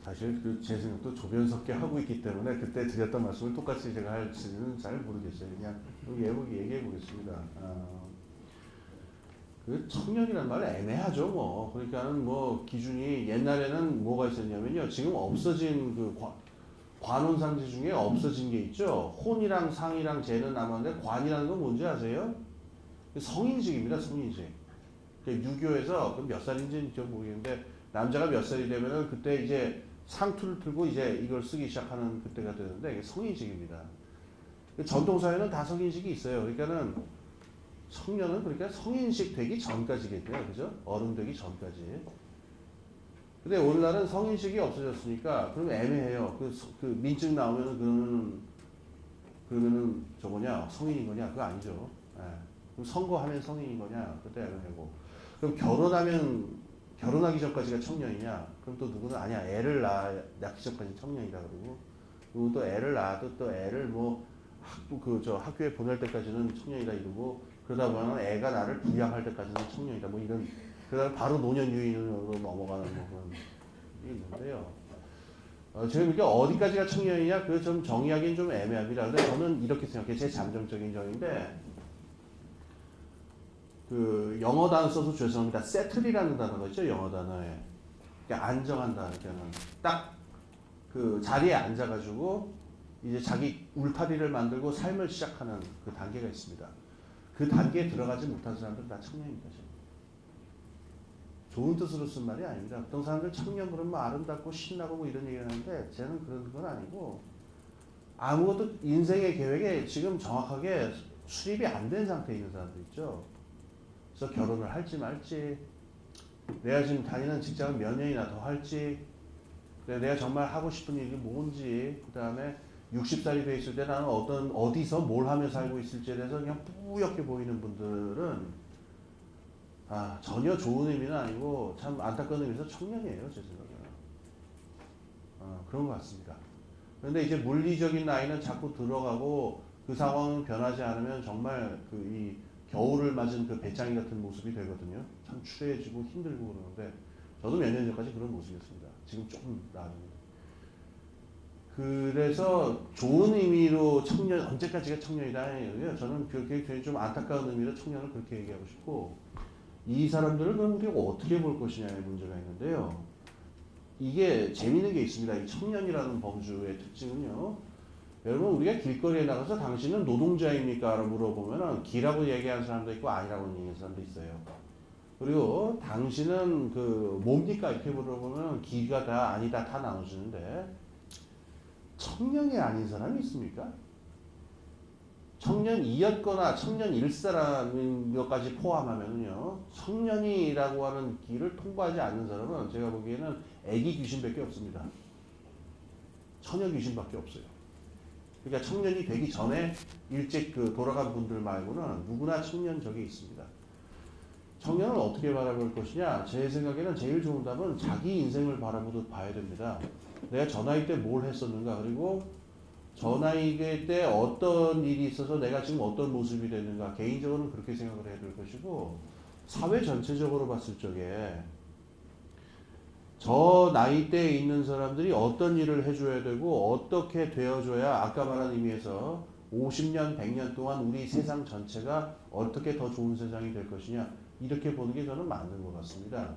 사실 그 제 생각도 조변석계 하고 있기 때문에 그때 드렸던 말씀을 똑같이 제가 할지는 잘 모르겠어요. 그냥 얘기해 보겠습니다. 그 청년이란 말은 애매하죠, 뭐. 그러니까는 뭐 기준이 옛날에는 뭐가 있었냐면요. 지금 없어진 그 관혼상제 중에 없어진 게 있죠. 혼이랑 상이랑 제는 남았는데 관이라는 건 뭔지 아세요? 성인직입니다, 성인직. 유교에서 몇 살인지는 좀 모르겠는데 남자가 몇 살이 되면은 그때 이제 상투를 틀고 이제 이걸 쓰기 시작하는 그때가 되는데 이게 성인직입니다. 전통사회는 다 성인직이 있어요. 그러니까는 청년은 그러니까 성인식 되기 전까지겠죠. 그죠? 어른 되기 전까지. 근데 오늘날은 성인식이 없어졌으니까 그럼 애매해요. 그 민증 나오면은 그러면은 저거냐 성인인 거냐 그거 아니죠. 예. 그럼 선거하면 성인인 거냐 그때 애매하고. 그럼 결혼하기 전까지가 청년이냐? 그럼 또 누구는 아니야 애를 낳기 전까지 청년이다 그러고 그리고 또 애를 낳아도 또 애를 뭐 학교에 보낼 때까지는 청년이다 이러고 그러다 보면 애가 나를 부양할 때까지는 청년이다 뭐 이런 그다음 바로 노년 유인으로 넘어가는 뭐 그런 게 있는데요. 제가 그러니까 어디까지가 청년이냐 그 좀 정의하기는 좀 애매합니다. 근데 저는 이렇게 생각해요. 제 잠정적인 정의인데. 그 영어 단어 써서 죄송합니다. 세틀이라는 단어가 있죠. 영어 단어에. 그러니까 안정한다. 그러니까는 딱 그 자리에 앉아가지고 이제 자기 울타리를 만들고 삶을 시작하는 그 단계가 있습니다. 그 단계에 들어가지 못한 사람들은 다 청년입니다. 지금. 좋은 뜻으로 쓴 말이 아닙니다. 보통 사람들 청년 그러면 아름답고 신나고 뭐 이런 얘기를 하는데 쟤는 그런 건 아니고 아무것도 인생의 계획에 지금 정확하게 수립이 안 된 상태에 있는 사람들 있죠. 그래서 결혼을 할지 말지, 내가 지금 다니는 직장을 몇 년이나 더 할지, 내가 정말 하고 싶은 일이 뭔지, 그 다음에 60살이 돼 있을 때 나는 어디서 뭘 하며 살고 있을지에 대해서 그냥 뿌옇게 보이는 분들은 전혀 좋은 의미는 아니고 참 안타까운 의미에서 청년이에요, 제 생각에는. 그런 것 같습니다. 그런데 이제 물리적인 나이는 자꾸 들어가고 그 상황은 변하지 않으면 정말 이 겨울을 맞은 그 배짱이 같은 모습이 되거든요. 참 추해지고 힘들고 그러는데 저도 몇 년 전까지 그런 모습이었습니다. 지금 조금 나아집니다. 그래서 좋은 의미로 청년, 언제까지가 청년이다 아니에요. 저는 그렇게 좀 안타까운 의미로 청년을 그렇게 얘기하고 싶고, 이 사람들을 그럼 우리가 어떻게 볼 것이냐의 문제가 있는데요. 이게 재미있는 게 있습니다. 이 청년이라는 범주의 특징은요. 여러분, 우리가 길거리에 나가서 당신은 노동자입니까? 라고 물어보면 기라고 얘기하는 사람도 있고 아니라고 얘기하는 사람도 있어요. 그리고 당신은 뭡니까? 이렇게 물어보면 기가 다 아니다 다 나눠주는데, 청년이 아닌 사람이 있습니까? 청년이었거나 청년 일사라는 것까지 포함하면요, 청년이라고 하는 길을 통과하지 않는 사람은 제가 보기에는 애기 귀신밖에 없습니다. 처녀 귀신밖에 없어요. 그러니까 청년이 되기 전에 일찍 돌아간 분들 말고는 누구나 청년적이 있습니다. 청년을 어떻게 바라볼 것이냐? 제 생각에는 제일 좋은 답은 자기 인생을 바라보듯 봐야 됩니다. 내가 저 나이 때 뭘 했었는가, 그리고 저 나이 때 어떤 일이 있어서 내가 지금 어떤 모습이 됐는가, 개인적으로는 그렇게 생각을 해야 될 것이고, 사회 전체적으로 봤을 적에 저 나이 때에 있는 사람들이 어떤 일을 해줘야 되고 어떻게 되어줘야 아까 말한 의미에서 50년, 100년 동안 우리 세상 전체가 어떻게 더 좋은 세상이 될 것이냐, 이렇게 보는 게 저는 맞는 것 같습니다.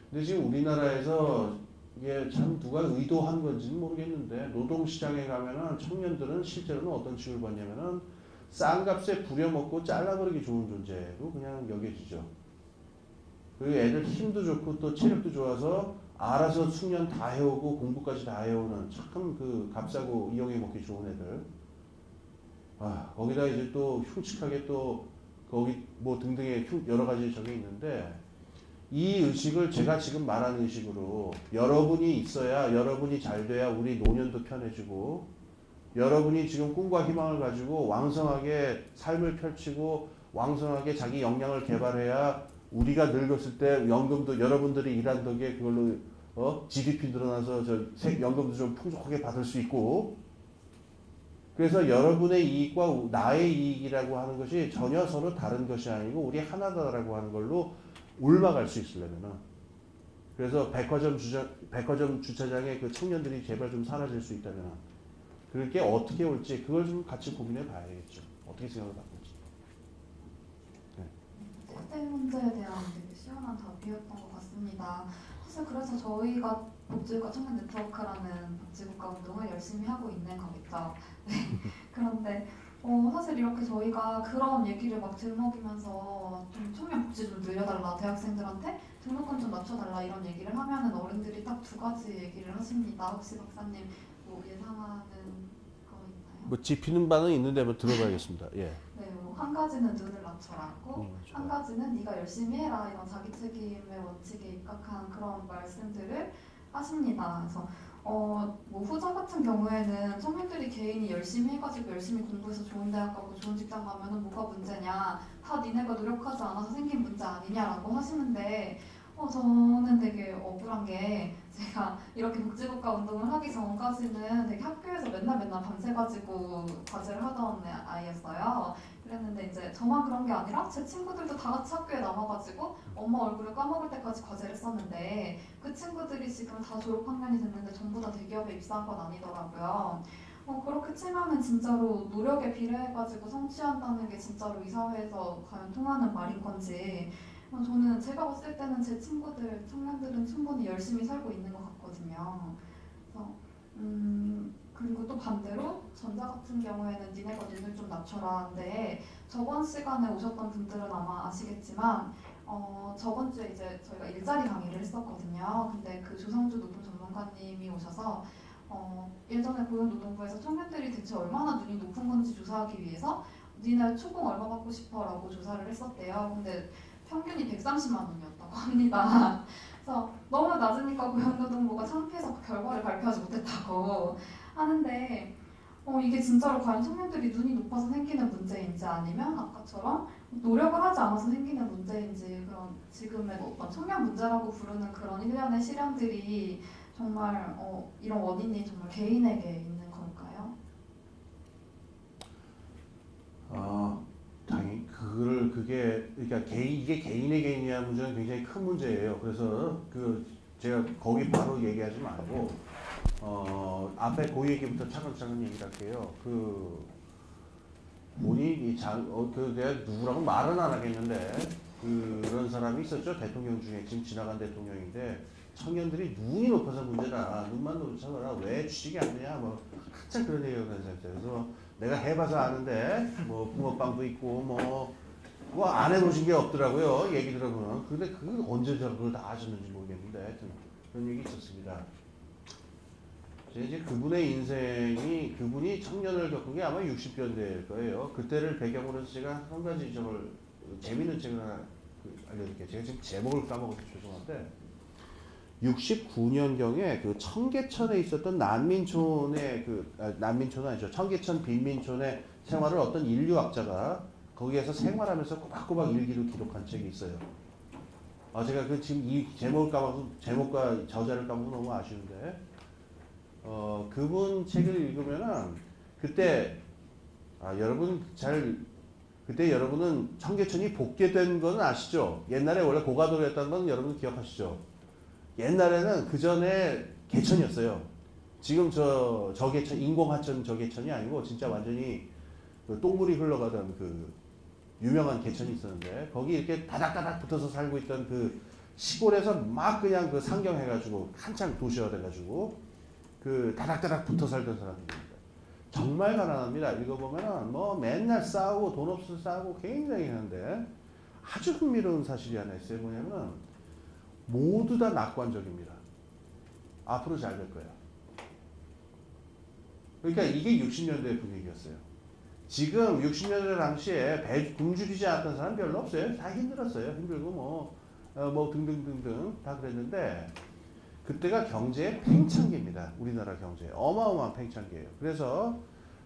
근데 지금 우리나라에서 이게 참 누가 의도한 건지는 모르겠는데, 노동시장에 가면은 청년들은 실제로는 어떤 취급을 받냐면은 싼 값에 부려먹고 잘라버리기 좋은 존재로 그냥 여겨지죠. 그리고 애들 힘도 좋고 또 체력도 좋아서 알아서 숙련 다 해오고 공부까지 다 해오는 참 값싸고 이용해 먹기 좋은 애들. 거기다 이제 또 흉측하게 또 거기 뭐 등등의 여러 가지 적이 있는데, 이 의식을 제가 지금 말한 의식으로 여러분이 있어야, 여러분이 잘 돼야 우리 노년도 편해지고, 여러분이 지금 꿈과 희망을 가지고 왕성하게 삶을 펼치고 왕성하게 자기 역량을 개발해야 우리가 늙었을 때 연금도 여러분들이 일한 덕에 그걸로 GDP 늘어나서 연금도 좀 풍족하게 받을 수 있고, 그래서 여러분의 이익과 나의 이익이라고 하는 것이 전혀 서로 다른 것이 아니고 우리 하나다라고 하는 걸로 올라갈 수 있으려면은, 그래서 백화점 주차장에 청년들이 제발 좀 사라질 수 있다면, 그게 어떻게 올지 그걸 좀 같이 고민해 봐야겠죠. 어떻게 생각을 바꿀지. 네. 세대 문제에 대한 되게 시원한 답이었던 것 같습니다. 사실 그래서 저희가 복지국가 청년 네트워크라는 복지국가 운동을 열심히 하고 있는 거겠죠. 네. 그런데 사실 이렇게 저희가 그런 얘기를 막 들먹이면서 좀 청년 복지 좀 늘려달라, 대학생들한테 등록금 좀 낮춰달라 이런 얘기를 하면은 어른들이 딱 두 가지 얘기를 하십니다. 혹시 박사님 뭐 예상하는 거 있나요? 뭐 짚히는 바는 있는데 한번 들어봐야겠습니다. 예. 네, 한 가지는 눈을 낮춰라고, 한 가지는 네가 열심히 해라, 이런 자기 책임의 원칙에 입각한 그런 말씀들을 하십니다. 그래서 뭐 후자 같은 경우에는 청년들이 개인이 열심히 해가지고 열심히 공부해서 좋은 대학 가고 좋은 직장 가면은 뭐가 문제냐, 다 니네가 노력하지 않아서 생긴 문제 아니냐라고 하시는데, 저는 되게 억울한 게, 제가 이렇게 복지국가 운동을 하기 전까지는 되게 학교에서 맨날 밤새가지고 과제를 하던 아이였어요. 그랬는데 이제 저만 그런 게 아니라 제 친구들도 다 같이 학교에 남아가지고 엄마 얼굴을 까먹을 때까지 과제를 했었는데, 그 친구들이 지금 다 졸업 학년이 됐는데 전부 다 대기업에 입사한 건 아니더라고요. 그렇게 치면은 진짜로 노력에 비례해가지고 성취한다는 게 진짜로 이 사회에서 과연 통하는 말인 건지, 저는 제가 봤을 때는 제 친구들, 청년들은 충분히 열심히 살고 있는 것 같거든요. 그래서 그리고 또 반대로 전자 같은 경우에는 니네가 눈을 좀 낮춰라인데, 저번 시간에 오셨던 분들은 아마 아시겠지만 저번 주에 이제 저희가 일자리 강의를 했었거든요. 근데 그 조성주 노동 전문가님이 오셔서 예전에 고용노동부에서 청년들이 대체 얼마나 눈이 높은 건지 조사하기 위해서 니네 초봉 얼마 받고 싶어? 라고 조사를 했었대요. 근데 평균이 130만 원이었다고 합니다. 그래서 너무 낮으니까 고용노동부가 창피해서 그 결과를 발표하지 못했다고 하는데, 이게 진짜로 과연 청년들이 눈이 높아서 생기는 문제인지 아니면 아까처럼 노력을 하지 않아서 생기는 문제인지 그런 지금의 어떤 청년 문제라고 부르는 그런 일련의 시련들이 정말 이런 원인이 정말 개인에게 있는 걸까요? 당연히 그게 그러니까 이게 개인의 개인이야 문제는 굉장히 큰 문제예요. 그래서 제가 거기 바로 얘기하지 말고 앞에 그 얘기부터 차근차근 얘기를 할게요. 내가 누구라고 말은 안 하겠는데 그런 사람이 있었죠. 대통령 중에 지금 지나간 대통령인데 청년들이 눈이 높아서 문제다. 눈만 높아서 왜 취직이 안 되냐. 뭐 한참 그런 얘기를 하는 상태에서 그래서 내가 해봐서 아는데 뭐 붕어빵도 있고 뭐 안 해보신 게 없더라고요. 얘기 들어보면. 근데 언제 그걸 다 아셨는지 모르겠는데 하여튼 그런 얘기 있었습니다. 이제 그분이 청년을 겪은 게 아마 60년대일 거예요. 그때를 배경으로 해서 제가 한 가지 재밌는 책을 하나 알려드릴게요. 제가 지금 제목을 까먹어서 죄송한데 69년경에 그 청계천에 있었던 난민촌은 아니죠. 청계천 빈민촌의 생활을 어떤 인류학자가 거기에서 생활하면서 꼬박꼬박 일기로 기록한 책이 있어요. 제가 지금 이 제목과 저자를 까먹어서 너무 아쉬운데 그분 책을 읽으면은 그때 여러분은 청계천이 복개된 건 아시죠? 옛날에 원래 고가도로였다는 건 여러분 기억하시죠? 옛날에는 그 전에 개천이었어요. 지금 저 개천, 인공하천 저 개천이 아니고 진짜 완전히 똥물이 흘러가던 유명한 개천이 있었는데 거기 이렇게 다닥다닥 붙어서 살고 있던 시골에서 막 그냥 상경해가지고 한창 도시화돼가지고 다닥다닥 붙어 살던 사람들입니다. 정말 가난합니다. 읽어보면은 뭐 맨날 싸우고 돈 없어서 싸우고 굉장히 하는데 아주 흥미로운 사실이 하나 있어요. 뭐냐면 모두 다 낙관적입니다. 앞으로 잘 될 거야. 그러니까 이게 60년대 분위기였어요. 지금 60년대 당시에 굶주리지 않았던 사람 별로 없어요. 다 힘들었어요. 힘들고 뭐 등등등등 다 그랬는데 그때가 경제의 팽창기입니다. 우리나라 경제 어마어마한 팽창기예요. 그래서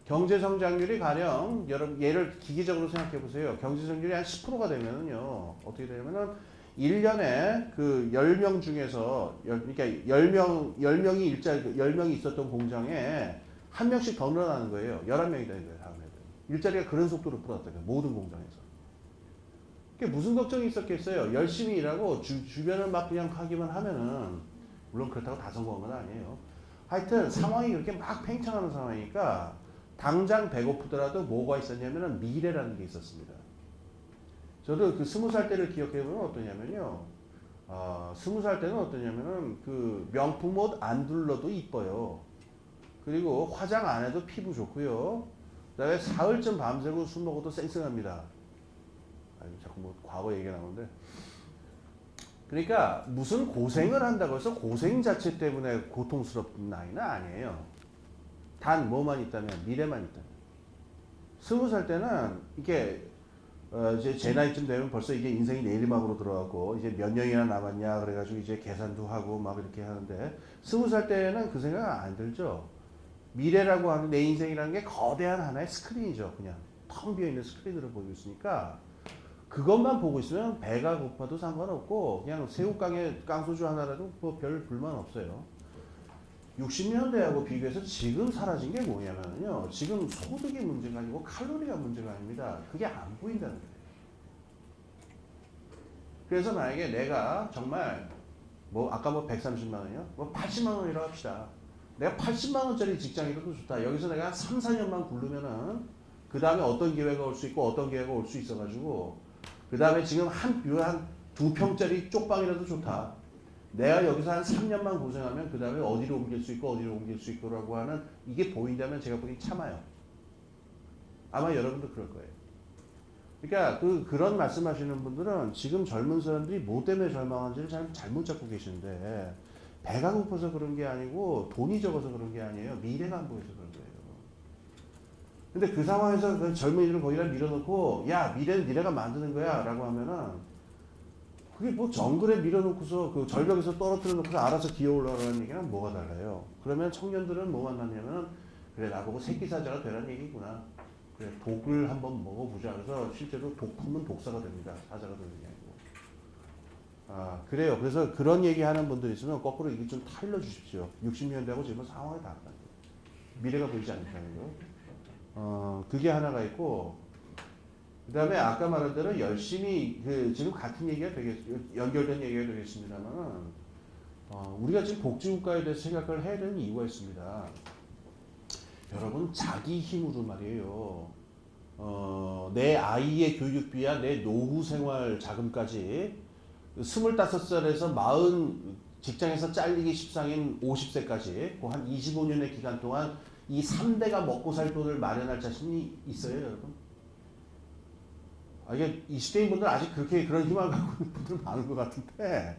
경제 성장률이 가령 여러분 예를 기계적으로 생각해 보세요. 경제 성장률이 한 10%가 되면은요. 어떻게 되냐면은 1년에 10명 중에서 그러니까 10명이 있었던 공장에 한 명씩 더 늘어나는 거예요. 11명이 되는 거예요. 다음에 일자리가 그런 속도로 불어났다. 모든 공장에서. 그게 무슨 걱정이 있었겠어요. 열심히 일하고 주변을 막 그냥 하기만 하면은 물론 그렇다고 다 성공한 건 아니에요. 하여튼 상황이 그렇게 막 팽창하는 상황이니까 당장 배고프더라도 뭐가 있었냐면은 미래라는 게 있었습니다. 저도 20살 때를 기억해보면 어떠냐면요. 20살 때는 어떠냐면은 명품 옷 안 둘러도 이뻐요. 그리고 화장 안 해도 피부 좋고요. 그다음에 사흘쯤 밤새고 술 먹어도 쌩쌩합니다. 자꾸 뭐 과거 얘기가 나오는데. 그러니까 무슨 고생을 한다고 해서 고생 자체 때문에 고통스럽은 나이는 아니에요. 단 뭐만 있다면 미래만 있다면. 20살 때는 이게 이제 제 나이쯤 되면 벌써 이제 인생이 내리막으로 들어가고 이제 몇 년이나 남았냐 그래가지고 이제 계산도 하고 막 이렇게 하는데 20살 때는 그 생각 안 들죠. 미래라고 하는 내 인생이라는 게 거대한 하나의 스크린이죠. 그냥 텅 비어있는 스크린으로 보고 있으니까 그것만 보고 있으면 배가 고파도 상관없고 그냥 새우깡에 깡소주 하나라도 뭐 별 불만 없어요. 60년대하고 비교해서 지금 사라진 게 뭐냐면요. 지금 소득이 문제가 아니고 칼로리가 문제가 아닙니다. 그게 안 보인다는 거예요. 그래서 만약에 내가 정말 아까 130만 원이요? 80만 원이라고 합시다. 내가 80만 원짜리 직장이라도 좋다. 여기서 내가 3, 4년만 굴르면은 그 다음에 어떤 기회가 올 수 있고 어떤 기회가 올 수 있어가지고 그 다음에 지금 한 2평짜리 쪽방이라도 좋다. 내가 여기서 한 3년만 고생하면 그 다음에 어디로 옮길 수 있고 어디로 옮길 수 있고라고 하는 이게 보인다면 제가 보기엔 참아요. 아마 여러분도 그럴 거예요. 그러니까 그런 말씀하시는 분들은 지금 젊은 사람들이 뭐 때문에 절망한지를 잘못 잡고 계시는데 배가 고파서 그런 게 아니고 돈이 적어서 그런 게 아니에요. 미래가 안 보여서 그런 거예요. 근데 그 상황에서 그 젊은이들을 거기다 밀어놓고 야 미래는 니네가 만드는 거야 라고 하면은 그게 뭐 정글에 밀어놓고서 그 절벽에서 떨어뜨려 놓고서 알아서 기어 올라가는 얘기랑 뭐가 달라요. 그러면 청년들은 뭐 만났냐면 그래 나보고 새끼사자가 되란 얘기구나. 그래 독을 한번 먹어보자. 그래서 실제로 독품은 독사가 됩니다. 사자가 되는 게 아니고. 아 그래요. 그래서 그런 얘기하는 분들 있으면 거꾸로 이게 좀 타일러 주십시오. 60년대하고 지금은 상황이 다르다. 미래가 보이지 않다는 거. 그게 하나가 있고 그 다음에 아까 말한 대로 열심히 지금 같은 얘기가 되게 연결된 얘기가 되겠습니다만 우리가 지금 복지국가에 대해서 생각을 해야 되는 이유가 있습니다. 여러분 자기 힘으로 말이에요. 내 아이의 교육비야 내 노후 생활 자금까지 25살에서 40 직장에서 잘리기 십상인 50세까지 그 한 25년의 기간 동안 이 3대가 먹고 살 돈을 마련할 자신이 있어요, 여러분? 이게 20대인 분들 아직 그런 희망을 갖고 있는 분들 많은 것 같은데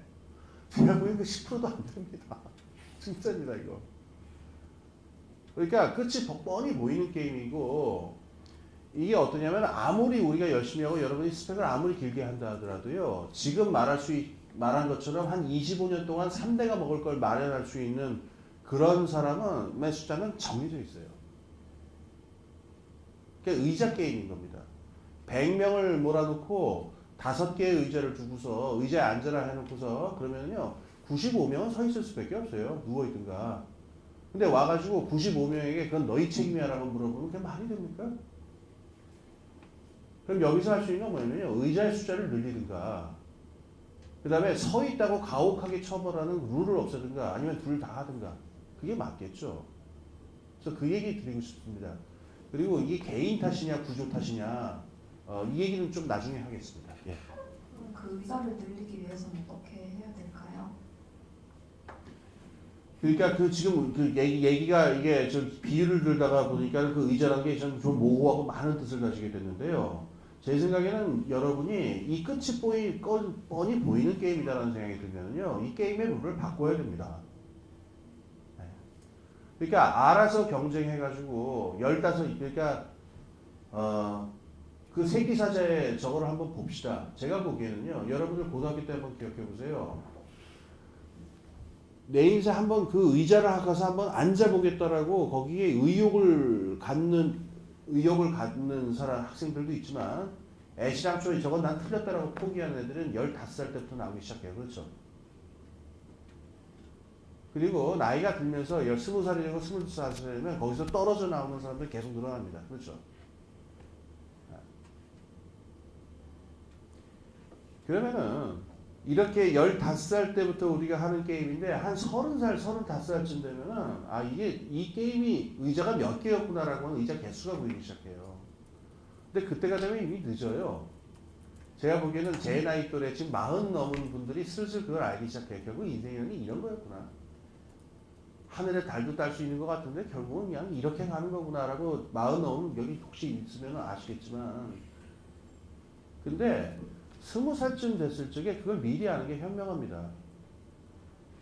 제가 보기엔 그 10%도 안 됩니다. 진짜입니다, 이거. 그러니까 끝이 뻔히 보이는 게임이고 이게 어떠냐면 아무리 우리가 열심히 하고 여러분이 스펙을 아무리 길게 한다 하더라도요. 지금 말한 것처럼 한 25년 동안 3대가 먹을 걸 마련할 수 있는 그런 사람의 숫자는 정해져 있어요. 그게 의자 게임인 겁니다. 100명을 몰아놓고 5개의 의자를 두고서 의자에 앉아라 해놓고서 그러면요 95명은 서 있을 수밖에 없어요. 누워있든가. 근데 와가지고 95명에게 그건 너희 책임이야 라고 물어보면 그게 말이 됩니까? 그럼 여기서 할 수 있는 건 뭐냐면요 의자의 숫자를 늘리든가 그 다음에 서 있다고 가혹하게 처벌하는 룰을 없애든가 아니면 둘 다 하든가 그게 맞겠죠. 그래서 그 얘기 드리고 싶습니다. 그리고 이게 개인 탓이냐 구조 탓이냐 이 얘기는 좀 나중에 하겠습니다. 예. 그 의자를 늘리기 위해서는 어떻게 해야 될까요? 그러니까 지금 얘기가 이게 좀 비유를 들다가 보니까 그 의자라는 게 좀 모호하고 많은 뜻을 가지게 됐는데요. 제 생각에는 여러분이 이 끝이 뻔히 보이는 게임이다라는 생각이 들면요. 이 게임의 룰을 바꿔야 됩니다. 그러니까 알아서 경쟁해가지고 15, 그러니까 그 새끼사자의 저거를 한번 봅시다. 제가 보기에는요. 여러분들 고등학교 때 한번 기억해보세요. 내 인생 한번 그 의자를 가서 한번 앉아보겠다라고 거기에 의욕을 갖는 사람 학생들도 있지만 애시당초에 저건 난 틀렸다라고 포기하는 애들은 15살 때부터 나오기 시작해요. 그렇죠? 그리고 나이가 들면서 20살이 되고 22살이 되면 거기서 떨어져 나오는 사람들 계속 늘어납니다. 그렇죠? 그러면은 이렇게 15살 때부터 우리가 하는 게임인데 한 30살, 35살쯤 되면은 이 게임이 의자가 몇 개였구나라고 하는 의자 개수가 보이기 시작해요. 근데 그때가 되면 이미 늦어요. 제가 보기에는 제 나이 또래 지금 40 넘은 분들이 슬슬 그걸 알기 시작해요. 결국 인생이라는 게 이런 거였구나. 하늘에 달도 딸 수 있는 것 같은데 결국은 그냥 이렇게 가는 거구나라고 40 넘은 여기 혹시 있으면 아시겠지만 근데 20살쯤 됐을 적에 그걸 미리 아는 게 현명합니다.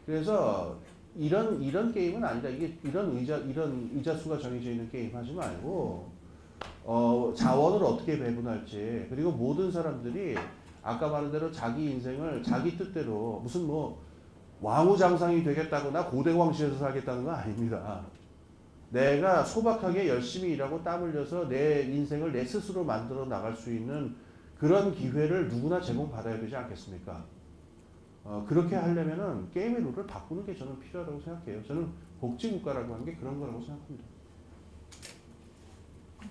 그래서 이런 게임은 아니다. 이게 이런 의자 수가 정해져 있는 게임 하지 말고 자원을 어떻게 배분할지 그리고 모든 사람들이 아까 말한 대로 자기 인생을 자기 뜻대로 무슨 왕우장상이 되겠다거나 고대광시에서 살겠다는 건 아닙니다. 내가 소박하게 열심히 일하고 땀 흘려서 내 인생을 내 스스로 만들어 나갈 수 있는 그런 기회를 누구나 제공받아야 되지 않겠습니까? 그렇게 하려면은 게임의 룰을 바꾸는 게 저는 필요하다고 생각해요. 저는 복지국가라고 하는 게 그런 거라고 생각합니다.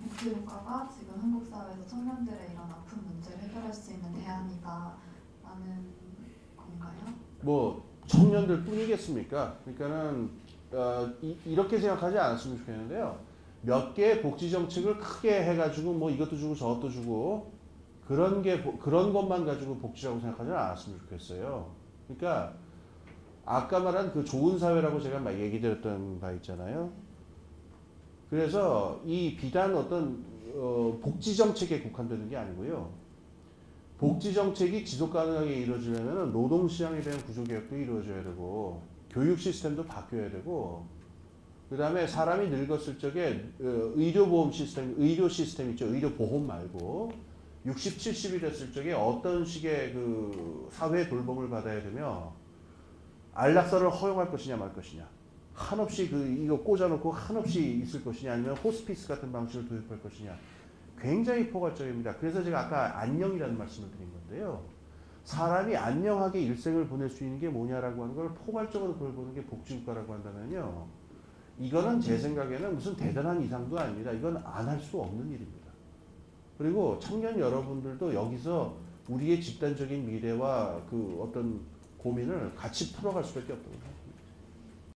복지국가가 지금 한국 사회에서 청년들의 이런 아픈 문제를 해결할 수 있는 대안이다라는 건가요? 청년들 뿐이겠습니까? 그러니까는 이렇게 생각하지 않았으면 좋겠는데요. 몇 개의 복지 정책을 크게 해가지고 이것도 주고 저것도 주고 그런 것만 가지고 복지라고 생각하지 않았으면 좋겠어요. 그러니까 아까 말한 그 좋은 사회라고 제가 막 얘기 드렸던 바 있잖아요. 그래서 이 비단 어떤 복지 정책에 국한되는 게 아니고요. 복지 정책이 지속 가능하게 이루어지려면 노동 시장에 대한 구조 개혁도 이루어져야 되고 교육 시스템도 바뀌어야 되고 그 다음에 사람이 늙었을 적에 의료 시스템 있죠. 의료 보험 말고 60, 70이 됐을 적에 어떤 식의 그 사회 돌봄을 받아야 되며 안락사를 허용할 것이냐 말 것이냐 한없이 이거 꽂아놓고 한없이 있을 것이냐 아니면 호스피스 같은 방식을 도입할 것이냐 굉장히 포괄적입니다. 그래서 제가 아까 안녕이라는 말씀을 드린 건데요. 사람이 안녕하게 일생을 보낼 수 있는 게 뭐냐라고 하는 걸 포괄적으로 그걸 보는 게 복지국가라고 한다면요. 이거는 제 생각에는 무슨 대단한 이상도 아닙니다. 이건 안 할 수 없는 일입니다. 그리고 청년 여러분들도 여기서 우리의 집단적인 미래와 그 어떤 고민을 같이 풀어갈 수밖에 없다고 생각합니다.